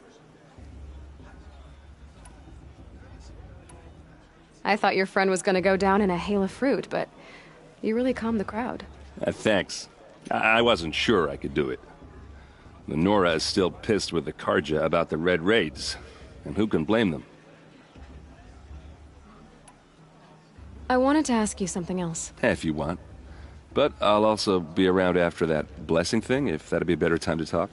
I thought your friend was gonna go down in a hail of fruit, but you really calmed the crowd. Thanks. I wasn't sure I could do it. The Nora is still pissed with the Karja about the Red Raids, and who can blame them? I wanted to ask you something else. If you want. But I'll also be around after that blessing thing, if that'd be a better time to talk.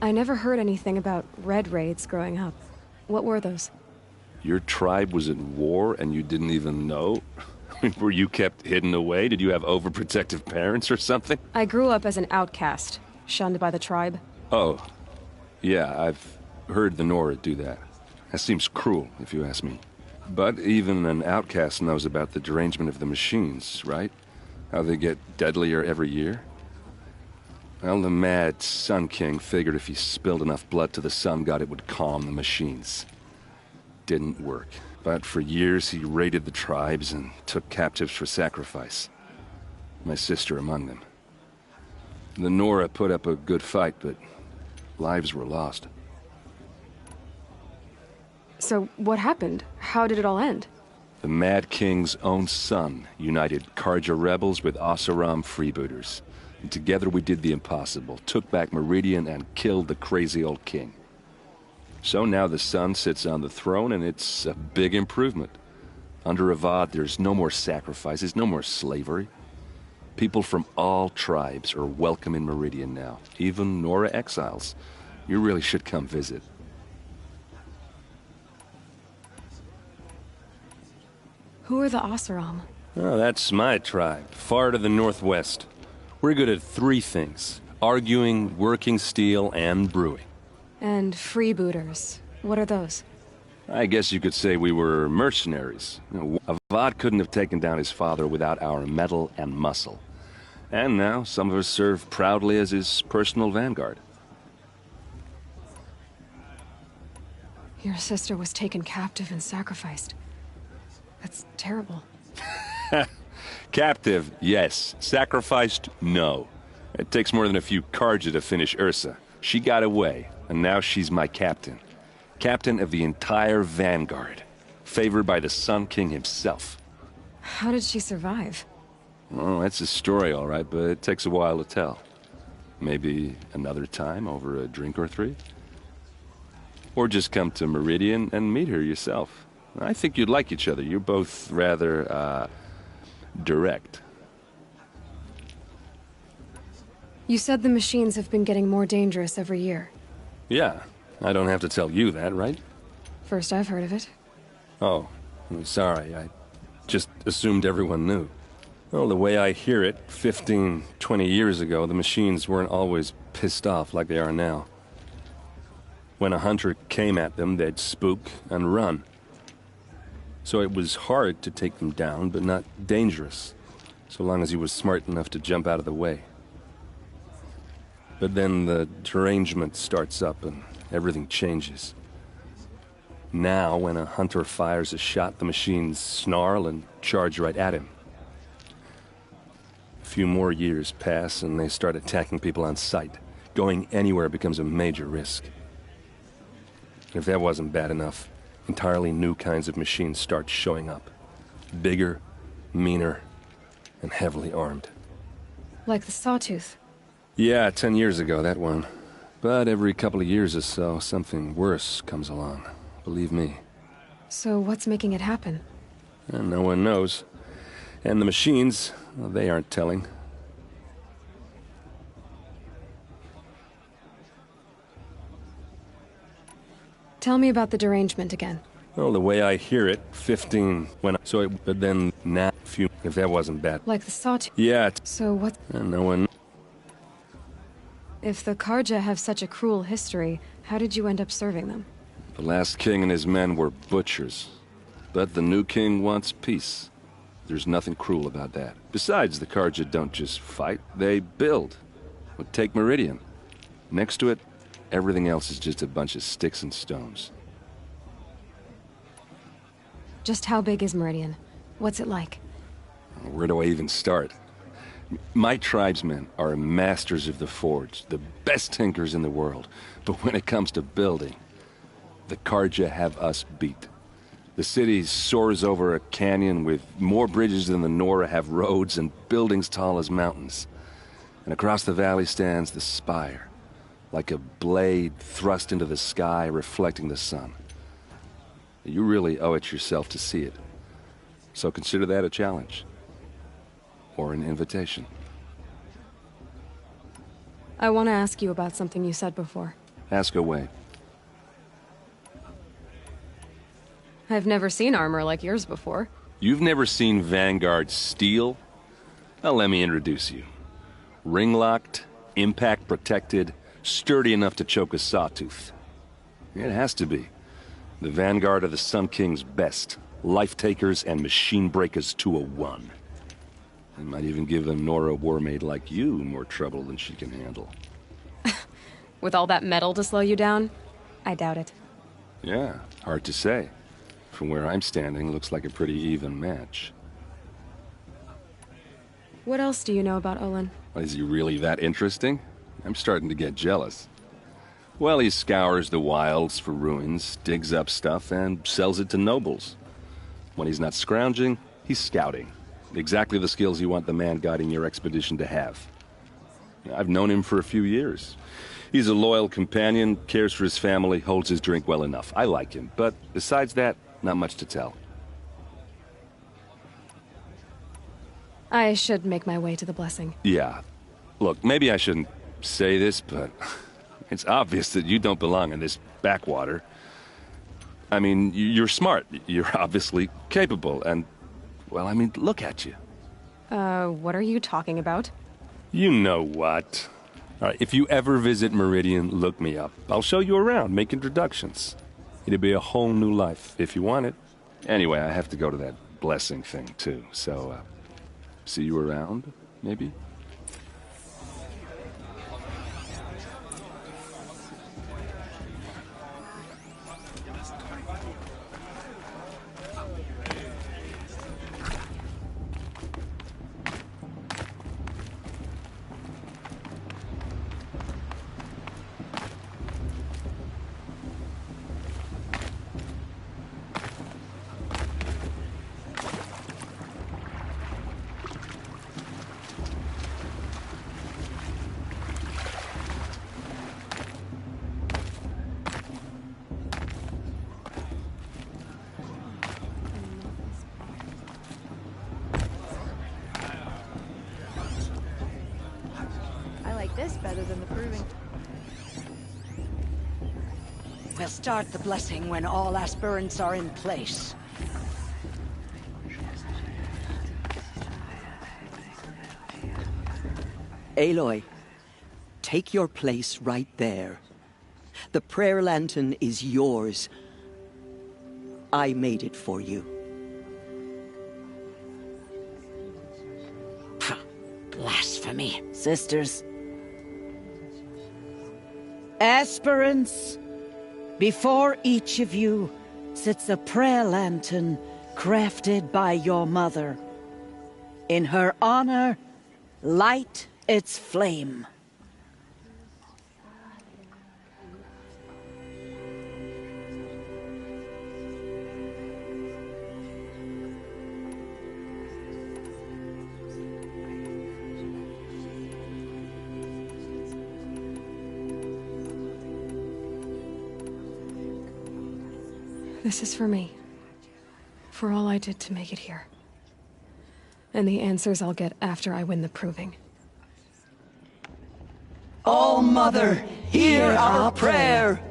I never heard anything about Red Raids growing up. What were those? Your tribe was at war and you didn't even know? Were you kept hidden away? Did you have overprotective parents or something? I grew up as an outcast, shunned by the tribe. Oh. Yeah, I've heard the Nora do that. That seems cruel, if you ask me. But even an outcast knows about the derangement of the machines, right? How they get deadlier every year? Well, the mad Sun King figured if he spilled enough blood to the Sun God, it would calm the machines. Didn't work. But for years, he raided the tribes and took captives for sacrifice. My sister among them. The Nora put up a good fight, but lives were lost. So what happened? How did it all end? The Mad King's own son united Karja rebels with Oseram freebooters. And together we did the impossible, took back Meridian and killed the crazy old king. So now the son sits on the throne, and it's a big improvement. Under Avad, there's no more sacrifices, no more slavery. People from all tribes are welcome in Meridian now, even Nora exiles. You really should come visit. Who are the Oseram? Oh, that's my tribe, far to the northwest. We're good at three things: arguing, working steel, and brewing. And freebooters. What are those? I guess you could say we were mercenaries. Avad couldn't have taken down his father without our metal and muscle. And now some of us serve proudly as his personal vanguard. Your sister was taken captive and sacrificed. That's terrible. Captive, yes. Sacrificed, no. It takes more than a few Karja to finish Ursa. She got away, and now she's my captain. Captain of the entire vanguard. Favored by the Sun King himself. How did she survive? Oh, that's a story, all right, but it takes a while to tell. Maybe another time over a drink or three? Or just come to Meridian and meet her yourself. I think you'd like each other. You're both rather, direct. You said the machines have been getting more dangerous every year. Yeah, I don't have to tell you that, right? First I've heard of it. Oh, I'm sorry. I just assumed everyone knew. Well, the way I hear it, 15, 20 years ago, the machines weren't always pissed off like they are now. When a hunter came at them, they'd spook and run. So it was hard to take them down, but not dangerous, so long as he was smart enough to jump out of the way. But then the derangement starts up and everything changes. Now, when a hunter fires a shot, the machines snarl and charge right at him. A few more years pass and they start attacking people on sight. Going anywhere becomes a major risk. And if that wasn't bad enough, entirely new kinds of machines start showing up. Bigger, meaner, and heavily armed. Like the Sawtooth. Yeah, 10 years ago, that one. But every couple of years or so, something worse comes along. Believe me. So what's making it happen? And no one knows. And the machines, well, they aren't telling. Tell me about the derangement again. Well, the way I hear it, 15 when but then now few, if that wasn't bad. Like the sawtooth? Yeah. So what? And no one. If the Karja have such a cruel history, how did you end up serving them? The last king and his men were butchers. But the new king wants peace. There's nothing cruel about that. Besides, the Karja don't just fight, they build. Well, take Meridian. Next to it, everything else is just a bunch of sticks and stones. Just how big is Meridian? What's it like? Where do I even start? My tribesmen are masters of the forge, the best tinkers in the world. But when it comes to building, the Karja have us beat. The city soars over a canyon with more bridges than the Nora have roads and buildings tall as mountains. And across the valley stands the spire, like a blade thrust into the sky reflecting the sun. You really owe it yourself to see it. So consider that a challenge. Or an invitation. I want to ask you about something you said before. Ask away. I've never seen armor like yours before. You've never seen Vanguard steel? Well, let me introduce you. Ring-locked, impact-protected, sturdy enough to choke a sawtooth. It has to be. The Vanguard are the Sun King's best. Life-takers and machine-breakers to a one. They might even give a Nora warmaid like you more trouble than she can handle. With all that metal to slow you down? I doubt it. Yeah, hard to say. From where I'm standing, looks like a pretty even match. What else do you know about Olin? Is he really that interesting? I'm starting to get jealous. Well, he scours the wilds for ruins, digs up stuff, and sells it to nobles. When he's not scrounging, he's scouting. Exactly the skills you want the man guiding your expedition to have. I've known him for a few years. He's a loyal companion, cares for his family, holds his drink well enough. I like him, but besides that, not much to tell. I should make my way to the blessing. Yeah. Look, maybe I shouldn't say this, but it's obvious that you don't belong in this backwater. I mean, you're smart. You're obviously capable, and, well, I mean, look at you. What are you talking about? You know what. All right, if you ever visit Meridian, look me up. I'll show you around, make introductions. It'll be a whole new life, if you want it. Anyway, I have to go to that blessing thing, too, so, see you around, maybe? This better than the proving. We'll start the blessing when all aspirants are in place. Aloy, take your place right there. The prayer lantern is yours. I made it for you. Blasphemy. Sisters. Aspirants, before each of you sits a prayer lantern crafted by your mother. In her honor, light its flame. This is for me. for all I did to make it here. And the answers I'll get after I win the proving. All Mother, hear our prayer.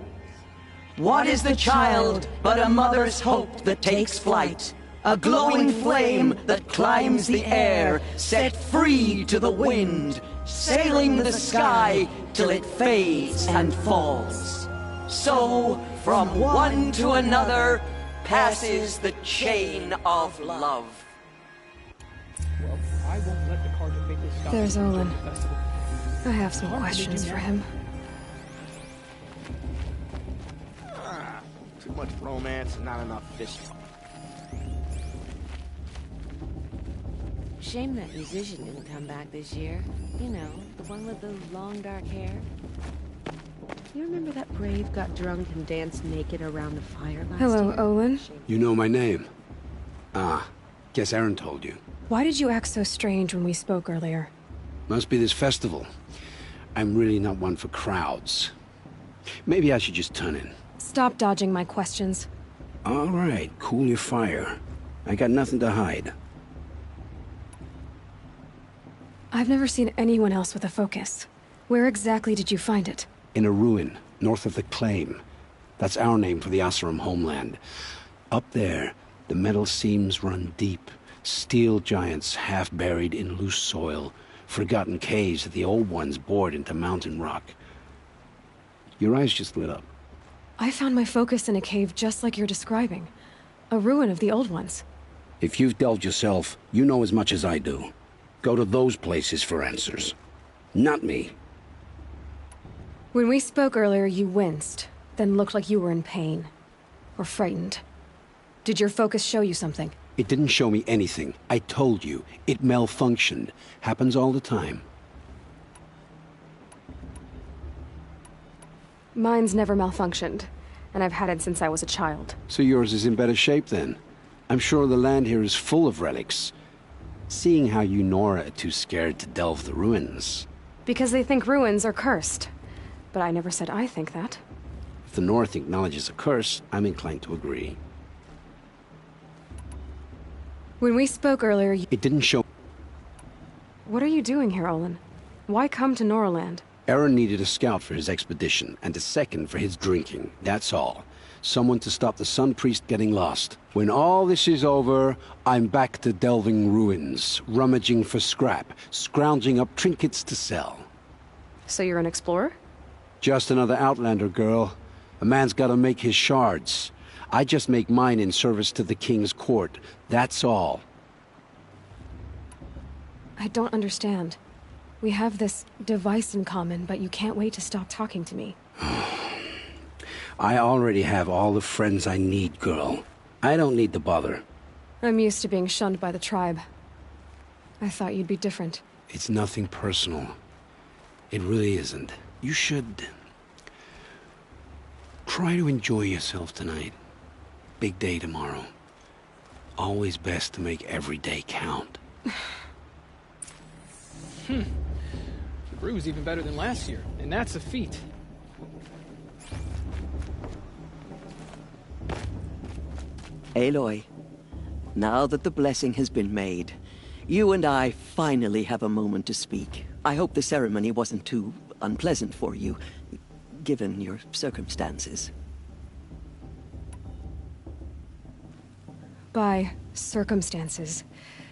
What is the child but a mother's hope that takes flight? A glowing flame that climbs the air, set free to the wind, sailing the sky till it fades and falls. So, from one to another, passes the chain of love. Well, I won't let the Carja fakers stop. There's Olin. I have some questions for him. Too much romance and not enough fishing. Shame that musician didn't come back this year. You know, the one with the long dark hair. You remember that Brave got drunk and danced naked around the fire last Hello, year? Olin. You know my name? Ah, guess Aaron told you. Why did you act so strange when we spoke earlier? Must be this festival. I'm really not one for crowds. Maybe I should just turn in. Stop dodging my questions. All right, cool your fire. I got nothing to hide. I've never seen anyone else with a focus. Where exactly did you find it? In a ruin, north of the Claim. That's our name for the Oseram homeland. Up there, the metal seams run deep. Steel giants half buried in loose soil. Forgotten caves that the old ones bored into mountain rock. Your eyes just lit up. I found my focus in a cave just like you're describing. A ruin of the old ones. If you've delved yourself, you know as much as I do. Go to those places for answers. Not me. When we spoke earlier, you winced, then looked like you were in pain. Or frightened. Did your focus show you something? It didn't show me anything. I told you. It malfunctioned. Happens all the time. Mine's never malfunctioned, and I've had it since I was a child. So yours is in better shape then. I'm sure the land here is full of relics. Seeing how you Nora are too scared to delve the ruins. Because they think ruins are cursed. But I never said I think that. If the North acknowledges a curse, I'm inclined to agree. When we spoke earlier, It didn't show... What are you doing here, Olin? Why come to Noraland? Aaron needed a scout for his expedition, and a second for his drinking. That's all. Someone to stop the Sun Priest getting lost. When all this is over, I'm back to delving ruins, rummaging for scrap, scrounging up trinkets to sell. So you're an explorer? Just another Outlander, girl. A man's gotta make his shards. I just make mine in service to the King's court. That's all. I don't understand. We have this device in common, but you can't wait to stop talking to me. I already have all the friends I need, girl. I don't need the bother. I'm used to being shunned by the tribe. I thought you'd be different. It's nothing personal. It really isn't. You should... try to enjoy yourself tonight. Big day tomorrow. Always best to make every day count. The brew's even better than last year, and that's a feat. Aloy, now that the blessing has been made, you and I finally have a moment to speak. I hope the ceremony wasn't too unpleasant for you, given your circumstances. By circumstances,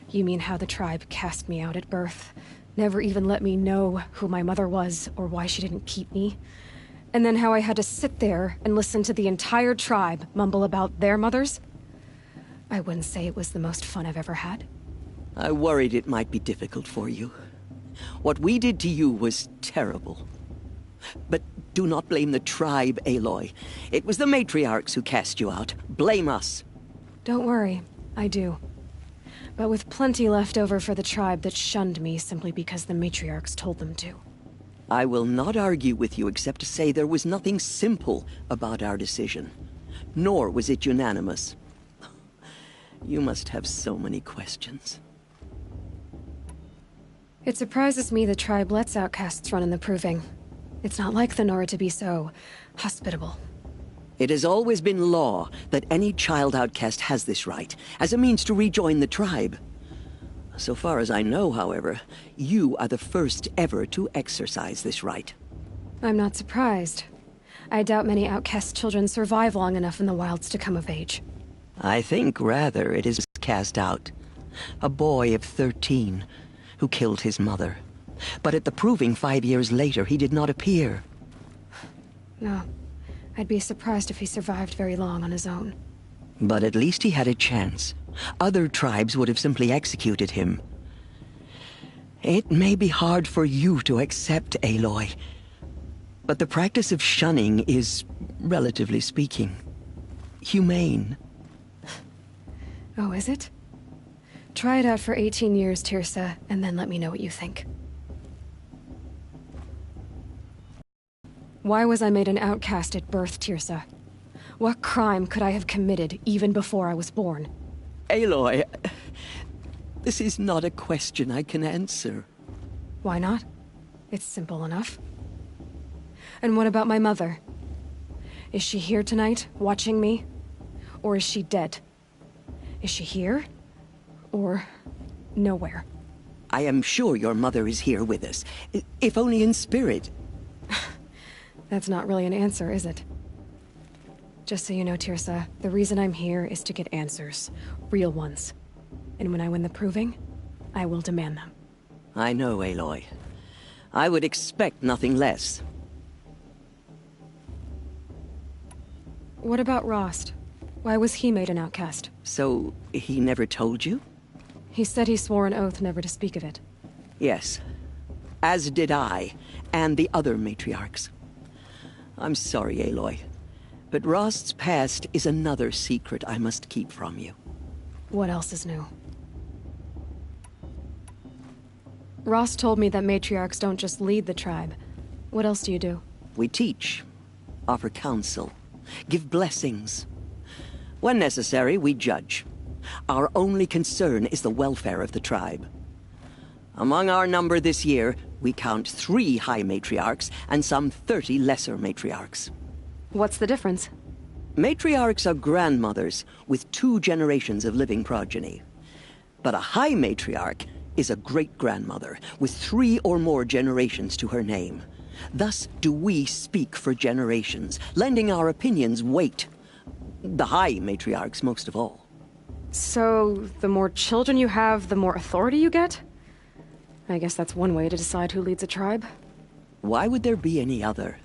you mean how the tribe cast me out at birth, never even let me know who my mother was or why she didn't keep me, and then how I had to sit there and listen to the entire tribe mumble about their mothers? I wouldn't say it was the most fun I've ever had. I worried it might be difficult for you. What we did to you was terrible. But do not blame the tribe, Aloy. It was the matriarchs who cast you out. Blame us. Don't worry, I do. But with plenty left over for the tribe that shunned me simply because the matriarchs told them to. I will not argue with you except to say there was nothing simple about our decision. Nor was it unanimous. You must have so many questions. It surprises me the tribe lets outcasts run in the Proving. It's not like the Nora to be so hospitable. It has always been law that any child outcast has this right, as a means to rejoin the tribe. So far as I know, however, you are the first ever to exercise this right. I'm not surprised. I doubt many outcast children survive long enough in the wilds to come of age. I think, rather, it is cast out. A boy of 13 who killed his mother. But at the proving 5 years later, he did not appear. No. I'd be surprised if he survived very long on his own. But at least he had a chance. Other tribes would have simply executed him. It may be hard for you to accept, Aloy, but the practice of shunning is, relatively speaking, humane. Oh, is it? Try it out for 18 years, Tirsa, and then let me know what you think. Why was I made an outcast at birth, Tirsa? What crime could I have committed even before I was born? Aloy, this is not a question I can answer. Why not? It's simple enough. And what about my mother? Is she here tonight, watching me? Or is she dead? Is she here? Or nowhere? I am sure your mother is here with us, if only in spirit. That's not really an answer, is it? Just so you know, Tirsa, the reason I'm here is to get answers. Real ones. And when I win the proving, I will demand them. I know, Aloy. I would expect nothing less. What about Rost? Why was he made an outcast? So, he never told you? He said he swore an oath never to speak of it. Yes. As did I, and the other matriarchs. I'm sorry, Aloy, but Rost's past is another secret I must keep from you. What else is new? Rost told me that matriarchs don't just lead the tribe. What else do you do? We teach, offer counsel, give blessings. When necessary, we judge. Our only concern is the welfare of the tribe. Among our number this year, we count 3 high matriarchs and some 30 lesser matriarchs. What's the difference? Matriarchs are grandmothers with 2 generations of living progeny. But a high matriarch is a great-grandmother with 3 or more generations to her name. Thus do we speak for generations, lending our opinions weight. The high matriarchs most of all. So, the more children you have, the more authority you get? I guess that's one way to decide who leads a tribe. Why would there be any other?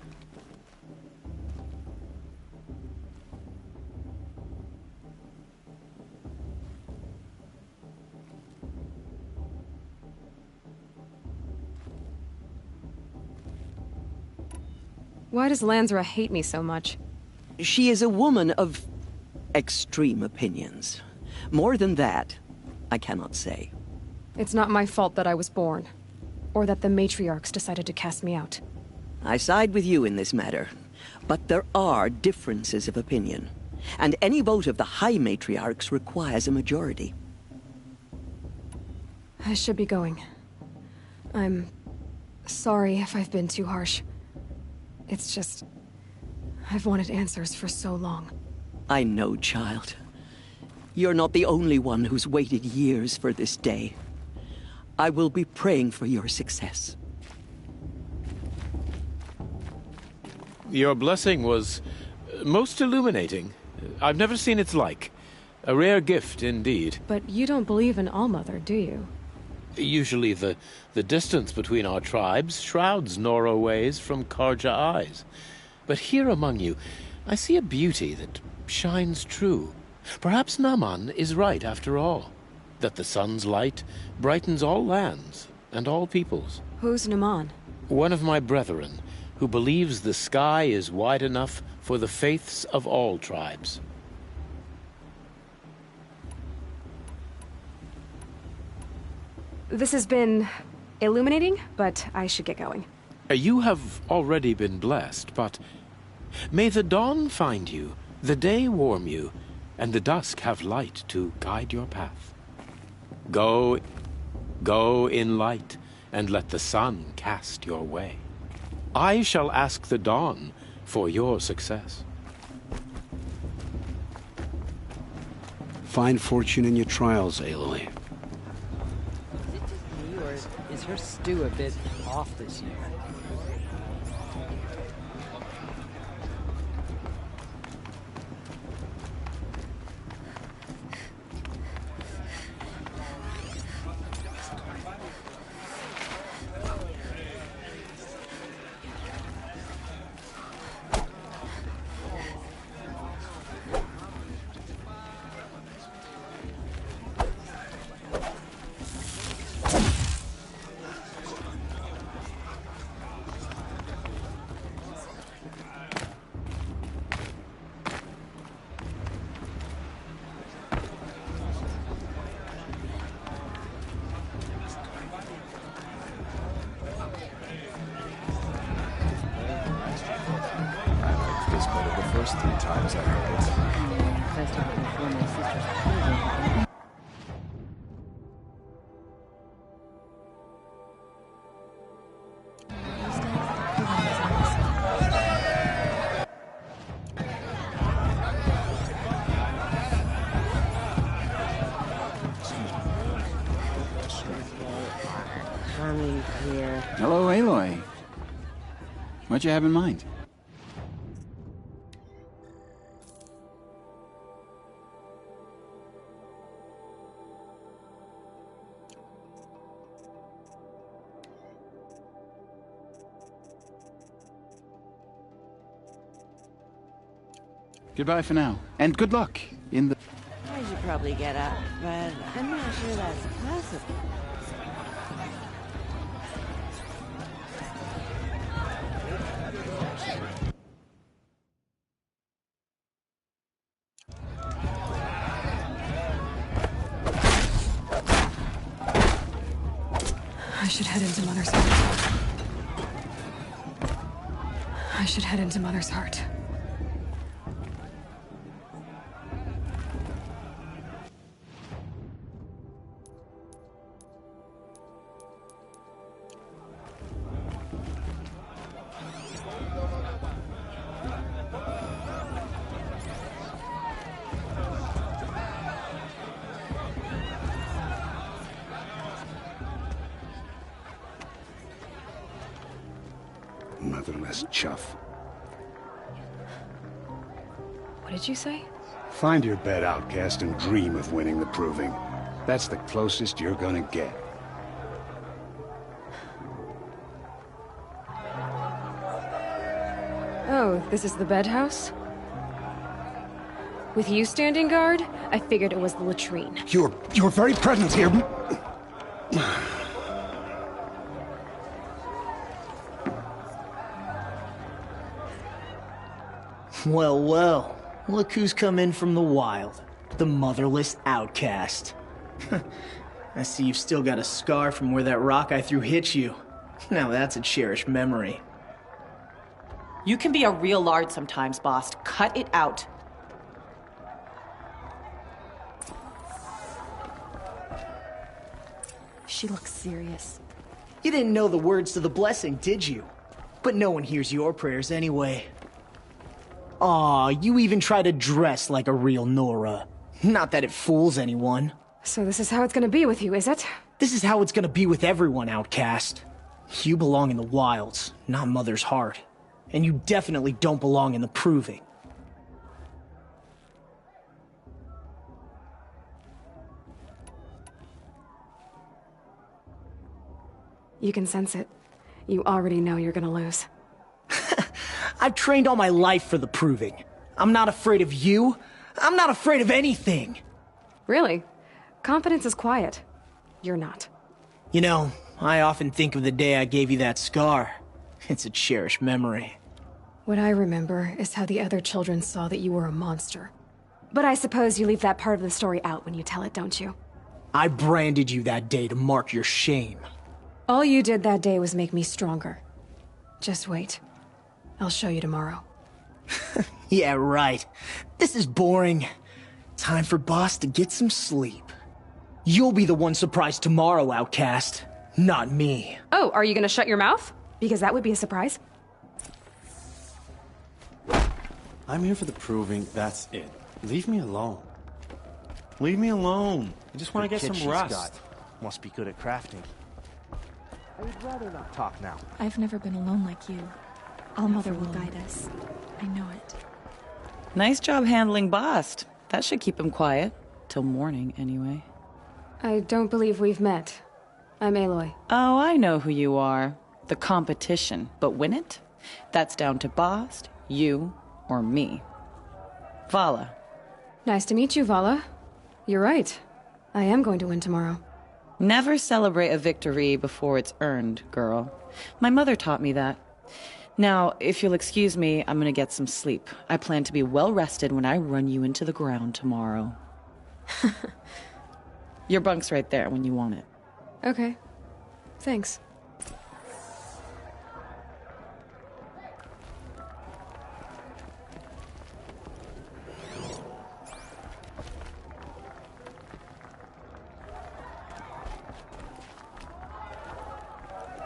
Why does Lansra hate me so much? She is a woman of extreme opinions. More than that, I cannot say. It's not my fault that I was born, or that the matriarchs decided to cast me out. I side with you in this matter, but there are differences of opinion, and any vote of the high matriarchs requires a majority. I should be going. I'm sorry if I've been too harsh. It's just, I've wanted answers for so long. I know, child. You're not the only one who's waited years for this day. I will be praying for your success. Your blessing was most illuminating. I've never seen its like. A rare gift indeed. But you don't believe in Allmother, do you? Usually the distance between our tribes shrouds Nora ways from Karja eyes. But here among you, I see a beauty that shines true. Perhaps Naman is right after all, that the sun's light brightens all lands and all peoples. Who's Naman? One of my brethren, who believes the sky is wide enough for the faiths of all tribes. This has been illuminating, but I should get going. You have already been blessed, but may the dawn find you, the day warm you, and the dusk have light to guide your path. Go in light, and let the sun cast your way. I shall ask the dawn for your success. find fortune in your trials, Aloy. Is it just me, or is her stew a bit off this year? Hello, Aloy. What you have in mind? Goodbye for now, and good luck in the... I should probably get up, but I'm not sure that's possible. I should head into Mother's heart. I should head into Mother's heart. Motherless chuff. What did you say? Find your bed, outcast, and dream of winning the proving. That's the closest you're gonna get. Oh, this is the bed house? With you standing guard, I figured it was the latrine. Your very presence here... Well, well. Look who's come in from the wild. The motherless outcast. I see you've still got a scar from where that rock I threw hit you. Now that's a cherished memory. You can be a real lard sometimes, boss. Cut it out. She looks serious. You didn't know the words to the blessing, did you? But no one hears your prayers anyway. Aw, you even try to dress like a real Nora. Not that it fools anyone. So this is how it's gonna be with you, is it? This is how it's gonna be with everyone, outcast. You belong in the wilds, not Mother's heart. And you definitely don't belong in the proving. You can sense it. You already know you're gonna lose. I've trained all my life for the proving. I'm not afraid of you. I'm not afraid of anything. Really? Confidence is quiet. You're not. You know, I often think of the day I gave you that scar. It's a cherished memory. What I remember is how the other children saw that you were a monster. But I suppose you leave that part of the story out when you tell it, don't you? I branded you that day to mark your shame. All you did that day was make me stronger. Just wait. I'll show you tomorrow. Yeah, right. This is boring. Time for Boss to get some sleep. You'll be the one surprised tomorrow, outcast. Not me. Oh, are you gonna shut your mouth? Because that would be a surprise. I'm here for the proving, that's it. Leave me alone. Leave me alone. I just want to The get kid some she's rest. got must be good at crafting. I'd rather not talk now. I've never been alone like you. All Mother will guide us. I know it. Nice job handling Bast. That should keep him quiet. Till morning, anyway. I don't believe we've met. I'm Aloy. Oh, I know who you are. The competition. But win it? That's down to Bast, you, or me. Vala. Nice to meet you, Vala. You're right. I am going to win tomorrow. Never celebrate a victory before it's earned, girl. My mother taught me that. Now, if you'll excuse me, I'm gonna get some sleep. I plan to be well rested when I run you into the ground tomorrow. Your bunk's right there when you want it. Okay. Thanks.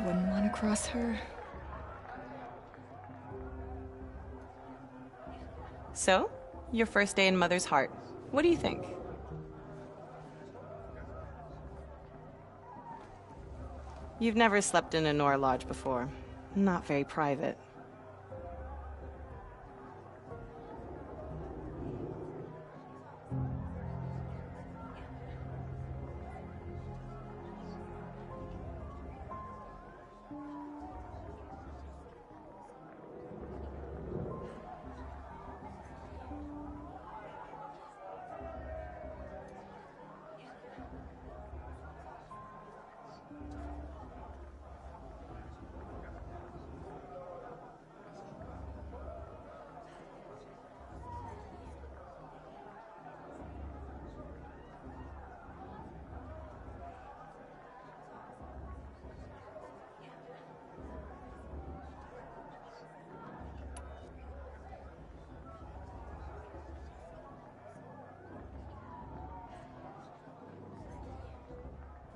Wouldn't want to cross her. So, your first day in Mother's heart. What do you think? You've never slept in a Nora lodge before. Not very private.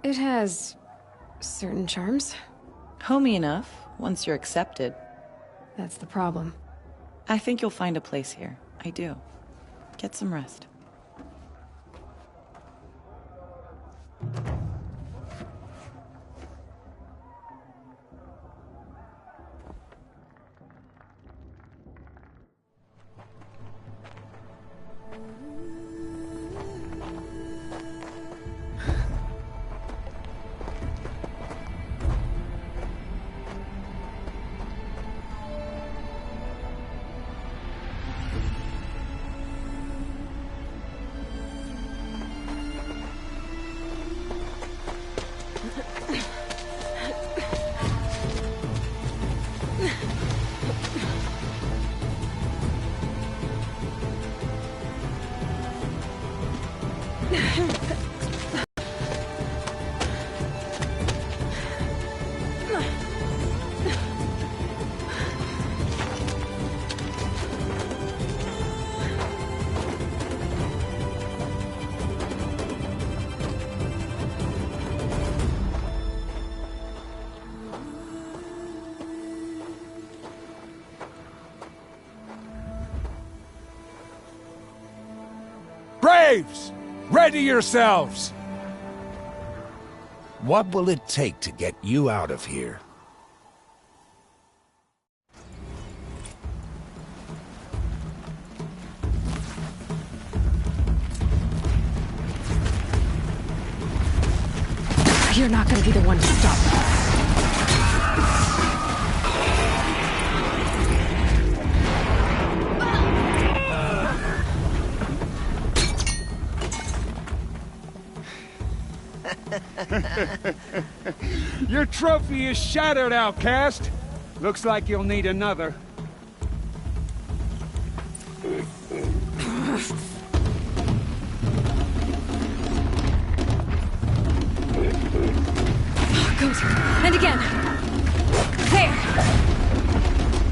It has certain charms. Homey enough, once you're accepted. That's the problem. I think you'll find a place here. I do. Get some rest. Braves! Ready yourselves! What will it take to get you out of here? You're not gonna be the one to stop me. Your trophy is shattered, outcast. Looks like you'll need another. Good. And again. There.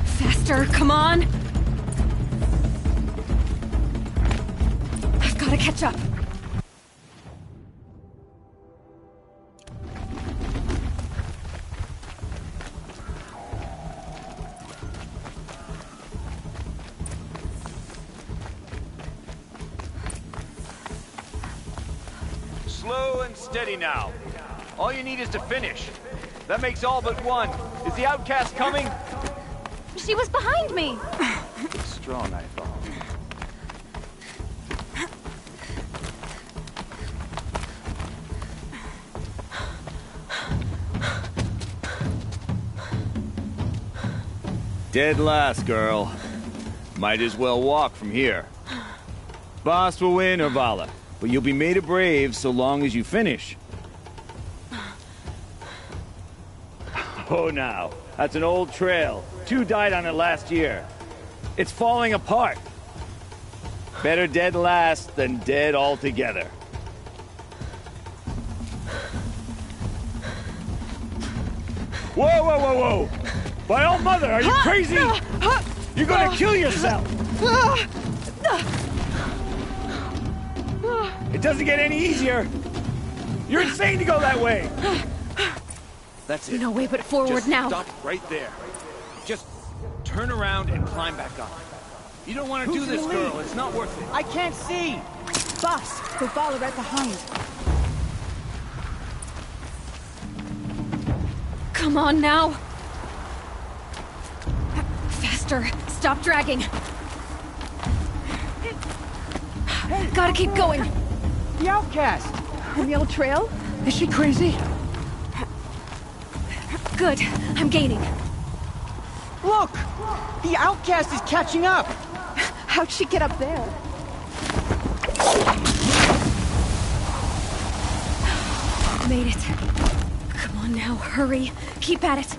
Faster, come on. I've got to catch up. Slow and steady now. All you need is to finish. That makes all but one. Is the outcast coming? She was behind me. Strong, I thought. Dead last, girl. Might as well walk from here. Boss will win, Orvala, but you'll be made a brave so long as you finish. Oh, now. That's an old trail. 2 died on it last year. It's falling apart. Better dead last than dead altogether. Whoa, whoa, whoa, whoa! By all mother, are you crazy? You're gonna kill yourself! It doesn't get any easier! You're insane to go that way! That's it. No way but forward Just now. Stop right there. Just turn around and climb back up. You don't want to do this, girl. It's not worth it. I can't see! Boss, we'll follow right behind. Come on now. Faster. Stop dragging. Gotta keep going. The outcast! On the old trail? Is she crazy? Good. I'm gaining. Look! The outcast is catching up! How'd she get up there? Made it. Come on now, hurry. Keep at it.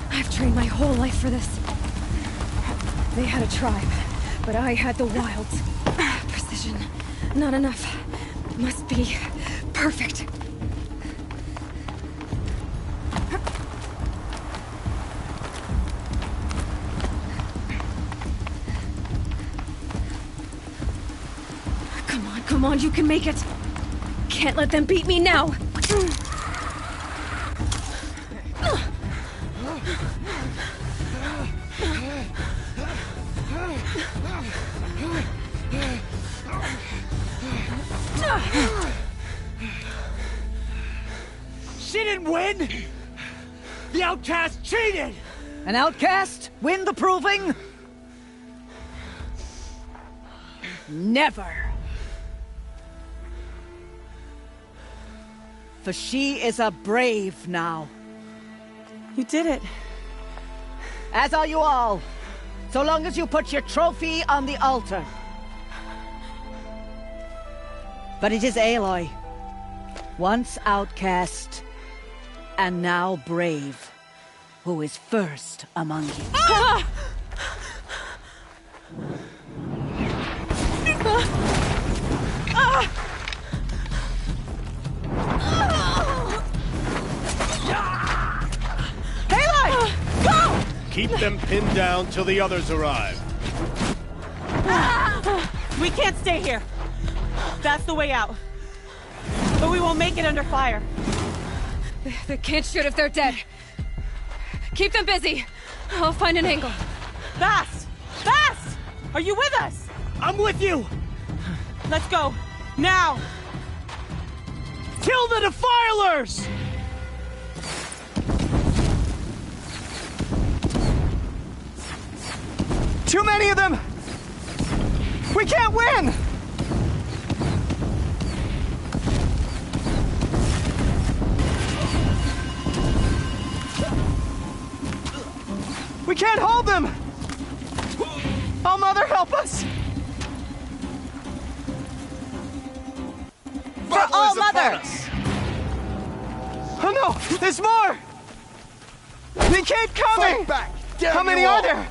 I've trained my whole life for this. They had a tribe, but I had the wilds. Precision. Not enough. Must be perfect. Come on, you can make it. Can't let them beat me now. She didn't win! The outcast cheated! An outcast? Win the proving? Never. For she is a brave now. You did it. As are you all. So long as you put your trophy on the altar. But it is Aloy. Once outcast, and now brave, who is first among you. Ah! Aloy! Go! Keep them pinned down till the others arrive. We can't stay here. That's the way out. But we won't make it under fire. They can't shoot if they're dead. Keep them busy. I'll find an angle. Fast! Fast! Are you with us? I'm with you! Let's go. Now! Kill the defilers! Too many of them! We can't win! We can't hold them! Oh, Mother, help us! For All Mother! Oh no! There's more! They keep coming! Fight back! How many are there?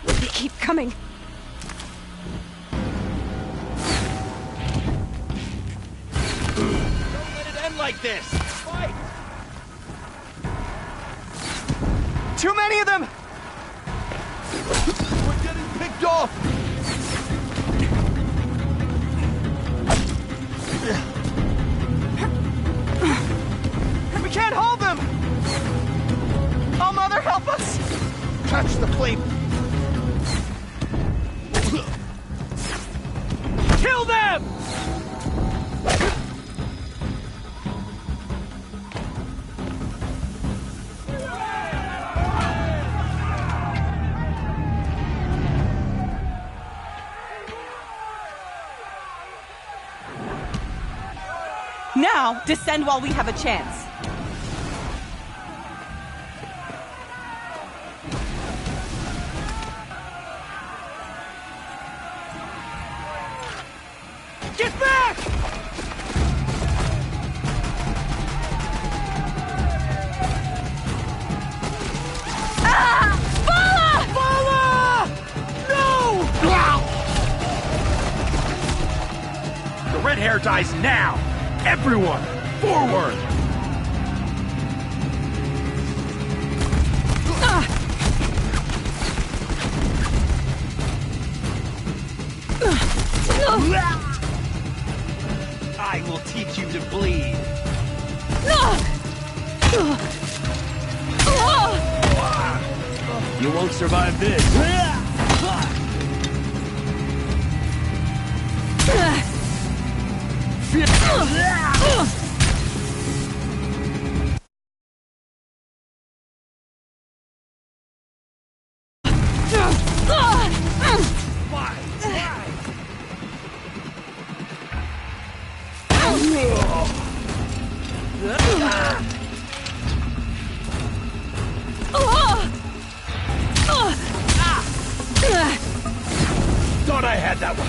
They keep coming. Don't let it end fight like this! Fight! Too many of them! We're getting picked off! We can't hold them! Oh, Mother, help us! Catch the flame! Kill them! Now, descend while we have a chance. Get back! Ah! Bala! The red hair dies now! Everyone, forward! I will teach you to bleed. You won't survive this. Thought I had that one.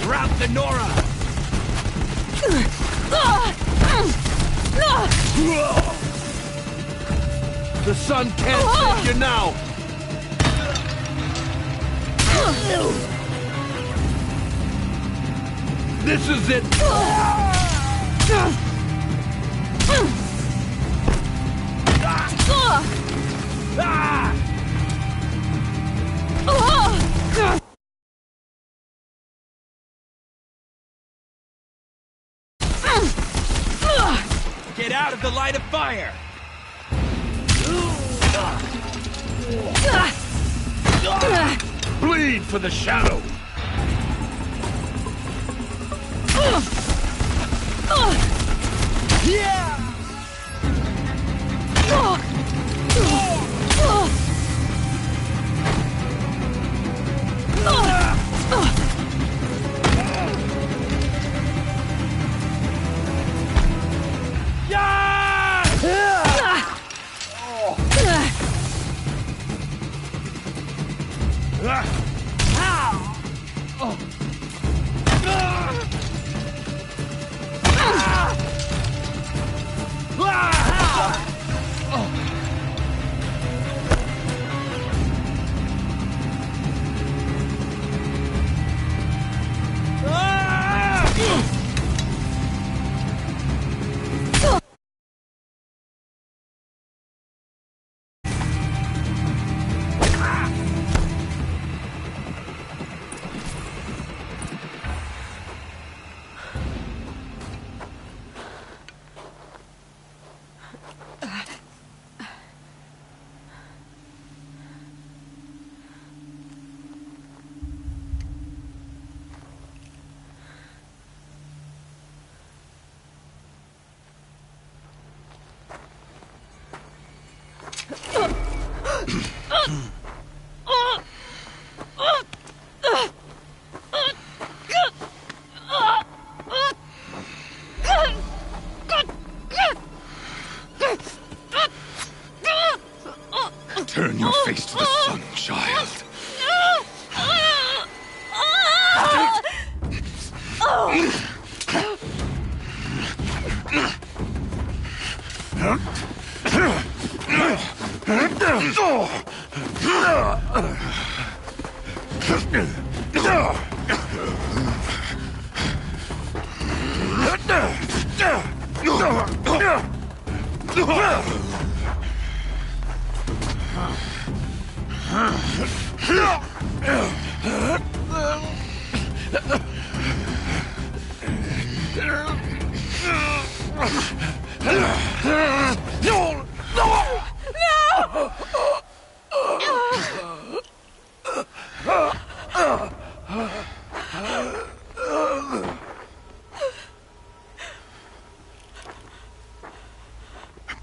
Rout the Nora! The sun can't save you now! This is it! Get out of the line of fire! Bleed for the shadow! Yeah! Turn your face to the sun, child.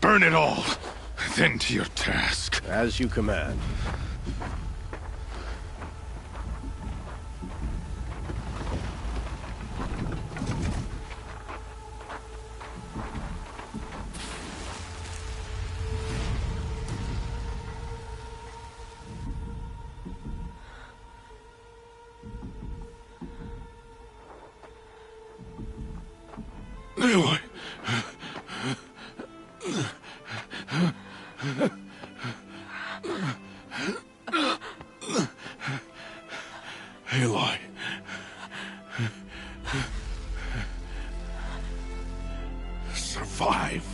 Burn it all, then to your task. As you command. Aloy. Aloy. Survive.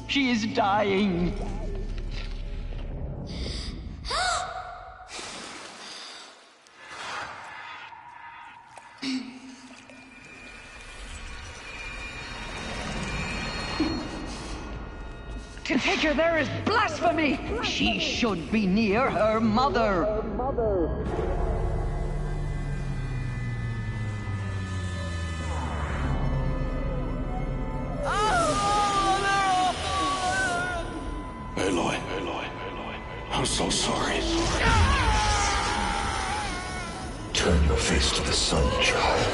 She is dying. To take her there is blasphemy. She should be near her mother. Aloy. I'm so sorry. Turn your face to the sun, child.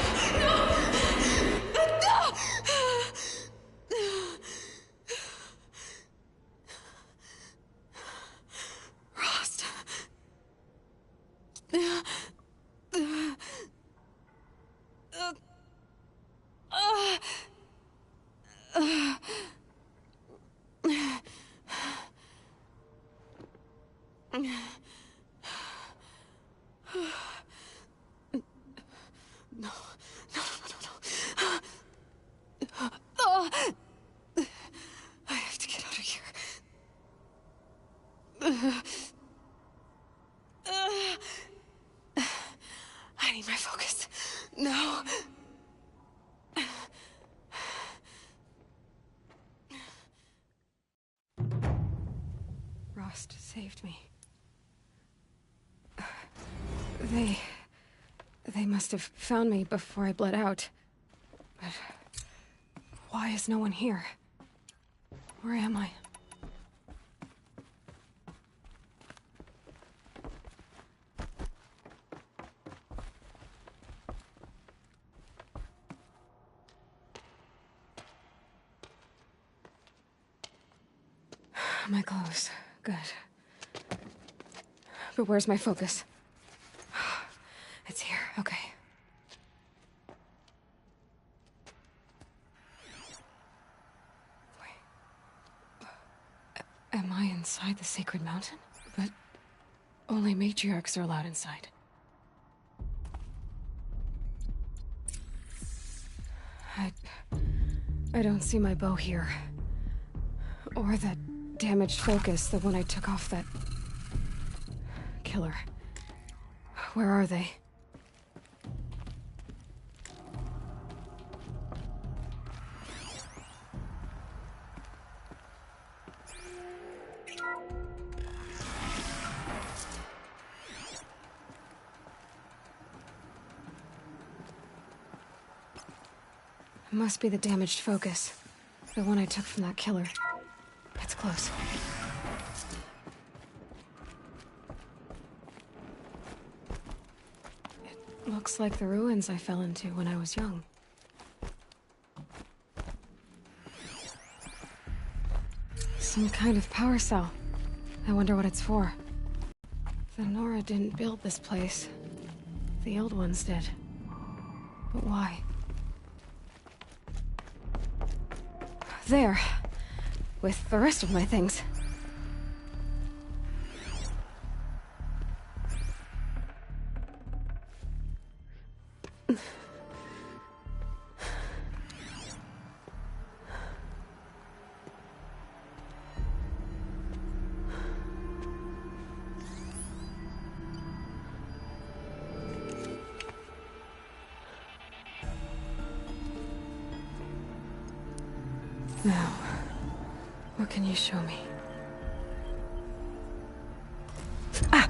Rost. I have to get out of here. I need my focus. No. Rost saved me. They must have found me before I bled out. But why is no one here? Where am I? My clothes. Good. But where's my focus? It's here. Okay. Am I inside the sacred mountain? But only matriarchs are allowed inside. I don't see my bow here. Or that damaged focus, the one I took off that killer. Where are they? It must be the damaged focus. The one I took from that killer. It's close. It looks like the ruins I fell into when I was young. Some kind of power cell. I wonder what it's for. The Nora didn't build this place. The old ones did. But why? There. With the rest of my things. Now, what can you show me? Ah!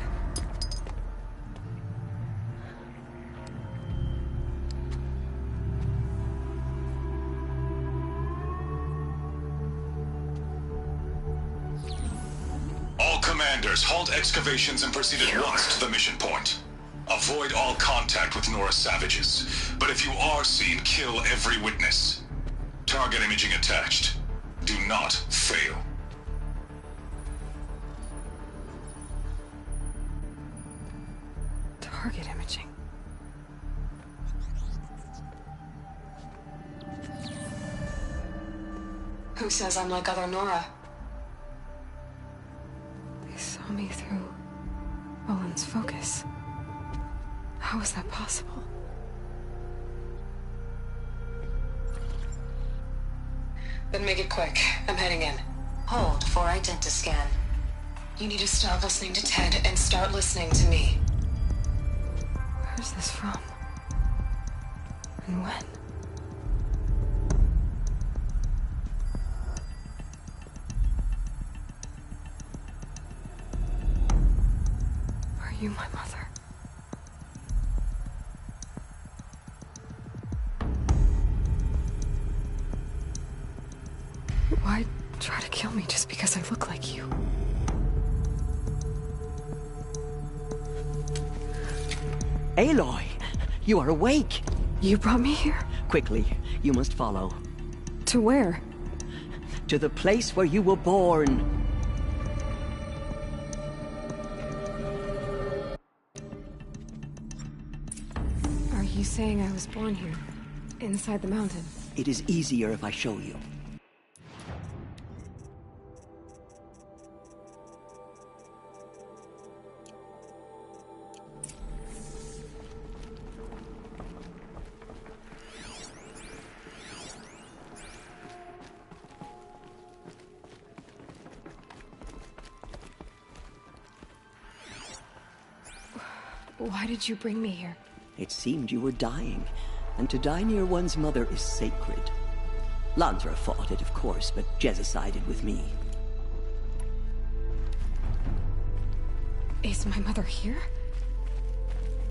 All commanders, halt excavations and proceed at once to the mission point. Avoid all contact with Nora savages, but if you are seen, kill every witness. Target imaging attached. Do not fail. Target imaging. Who says I'm like other Nora? They saw me through Owen's focus. How is that possible? Then make it quick. I'm heading in. Hold for identiscan. You need to stop listening to Ted and start listening to me. Where's this from? And when? Are you my mother? Why try to kill me just because I look like you? Aloy, you are awake. You brought me here? Quickly, you must follow. To where? To the place where you were born. Are you saying I was born here? Inside the mountain? It is easier if I show you. Why did you bring me here? It seemed you were dying, and to die near one's mother is sacred. Lansra fought it, of course, but Jezza sided with me. Is my mother here?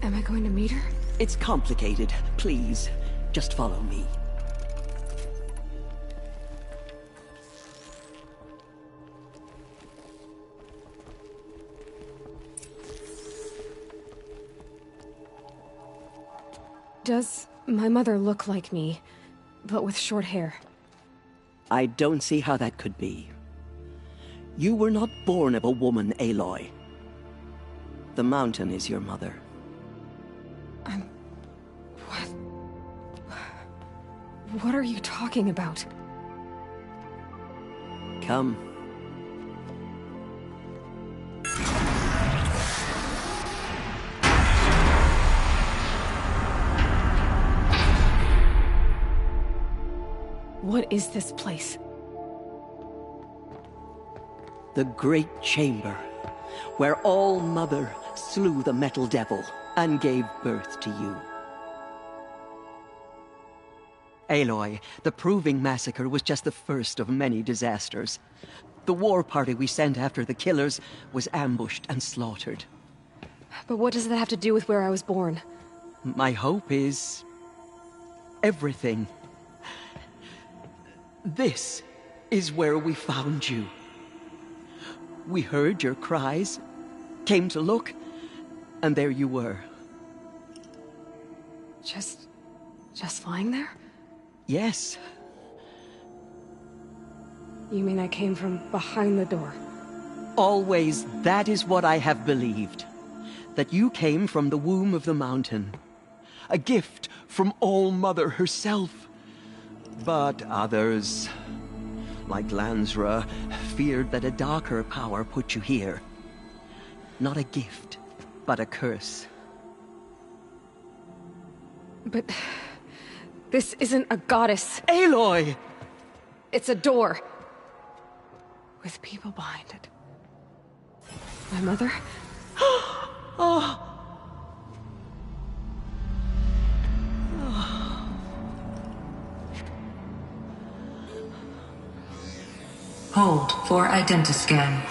Am I going to meet her? It's complicated. Please, just follow me. Does my mother look like me, but with short hair? I don't see how that could be. You were not born of a woman, Aloy. The mountain is your mother. What are you talking about? Come. What is this place? The Great Chamber, where All-Mother slew the Metal Devil and gave birth to you. Aloy, the Proving Massacre was just the first of many disasters. The war party we sent after the killers was ambushed and slaughtered. But what does that have to do with where I was born? My hope is... everything. This is where we found you. We heard your cries, came to look, and there you were. Just lying there? Yes. You mean I came from behind the door? Always that is what I have believed. That you came from the womb of the mountain. A gift from All-Mother herself. But others, like Lansra, feared that a darker power put you here. Not a gift, but a curse. But this isn't a goddess. Aloy! It's a door. With people behind it. My mother? Oh. Hold for identiscan.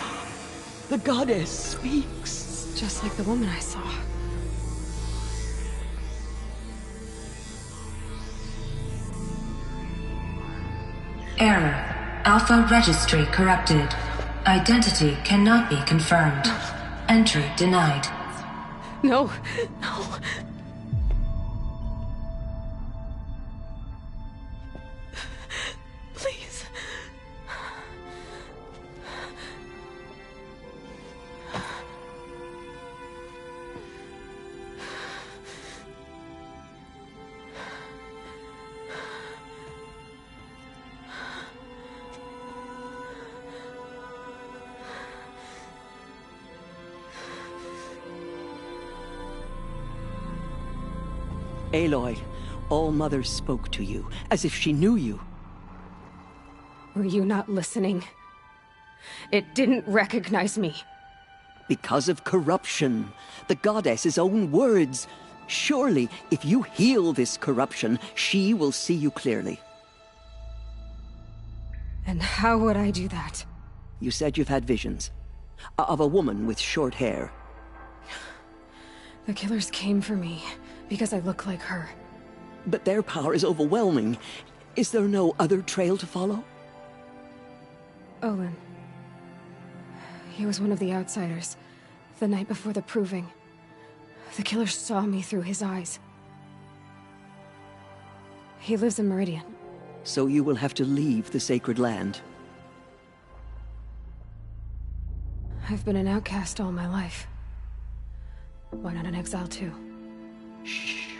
The goddess speaks. Just like the woman I saw. Error. Alpha registry corrupted. Identity cannot be confirmed. Entry denied. No, no. Please. Aloy, All-Mother spoke to you, as if she knew you. Were you not listening? It didn't recognize me. Because of corruption. The goddess's own words. Surely, if you heal this corruption, she will see you clearly. And how would I do that? You said you've had visions. Of a woman with short hair. The killers came for me, because I look like her. But their power is overwhelming. Is there no other trail to follow? Olin. He was one of the outsiders, the night before the proving. The killers saw me through his eyes. He lives in Meridian. So you will have to leave the sacred land. I've been an outcast all my life. Why not an exile too? Shh.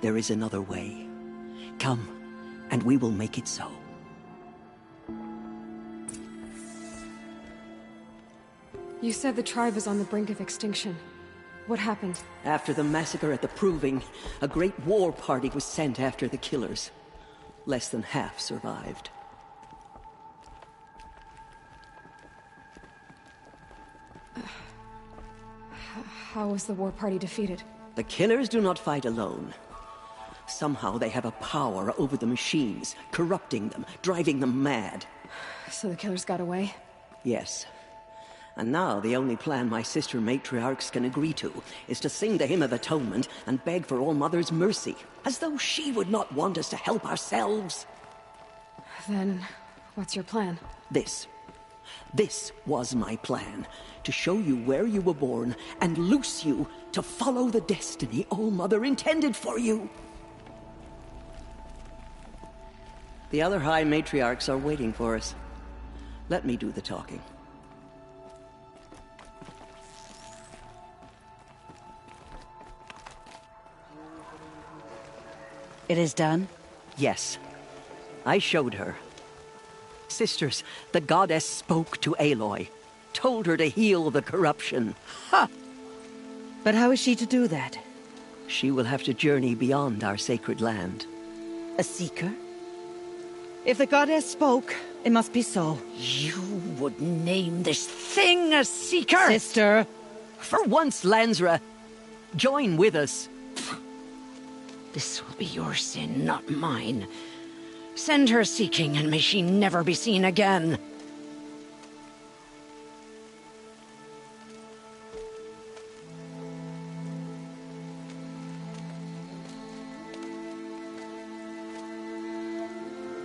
There is another way. Come, and we will make it so. You said the tribe is on the brink of extinction. What happened? After the massacre at the Proving, a great war party was sent after the killers. Less than half survived. How was the war party defeated? The killers do not fight alone. Somehow they have a power over the machines, corrupting them, driving them mad. So the killers got away? Yes. And now the only plan my sister matriarchs can agree to is to sing the Hymn of Atonement and beg for All-Mother's mercy, as though she would not want us to help ourselves. Then, what's your plan? This. This was my plan. To show you where you were born and loose you to follow the destiny All-Mother intended for you. The other High Matriarchs are waiting for us. Let me do the talking. It is done? Yes. I showed her. Sisters, the goddess spoke to Aloy. Told her to heal the corruption. Ha! But how is she to do that? She will have to journey beyond our sacred land. A seeker? If the goddess spoke, it must be so. You would name this thing a seeker? Sister! For once, Lansra, join with us. This will be your sin, not mine. Send her seeking, and may she never be seen again.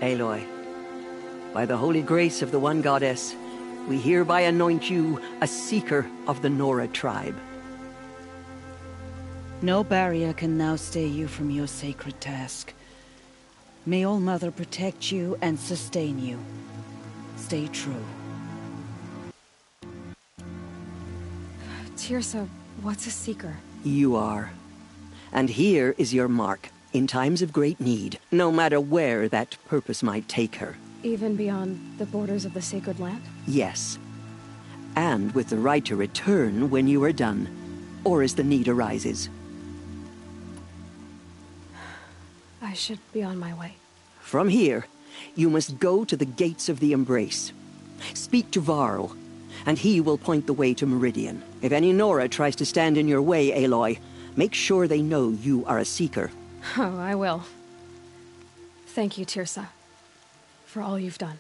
Aloy, By the holy grace of the one goddess, we hereby anoint you a seeker of the Nora tribe. No barrier can now stay you from your sacred task. May All Mother protect you and sustain you. Stay true. Tirsa, what's a seeker? You are. And here is your mark. In times of great need, no matter where that purpose might take her. Even beyond the borders of the sacred land? Yes. And with the right to return when you are done, or as the need arises. I should be on my way. From here, you must go to the gates of the Embrace. Speak to Varl, and he will point the way to Meridian. If any Nora tries to stand in your way, Aloy, make sure they know you are a seeker. Oh, I will. Thank you, Tirsa, for all you've done.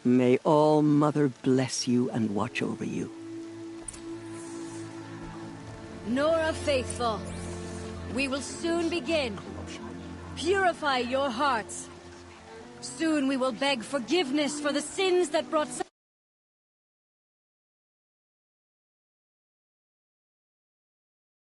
May All Mother bless you and watch over you. Nora faithful, we will soon begin. Purify your hearts. Soon we will beg forgiveness for the sins that brought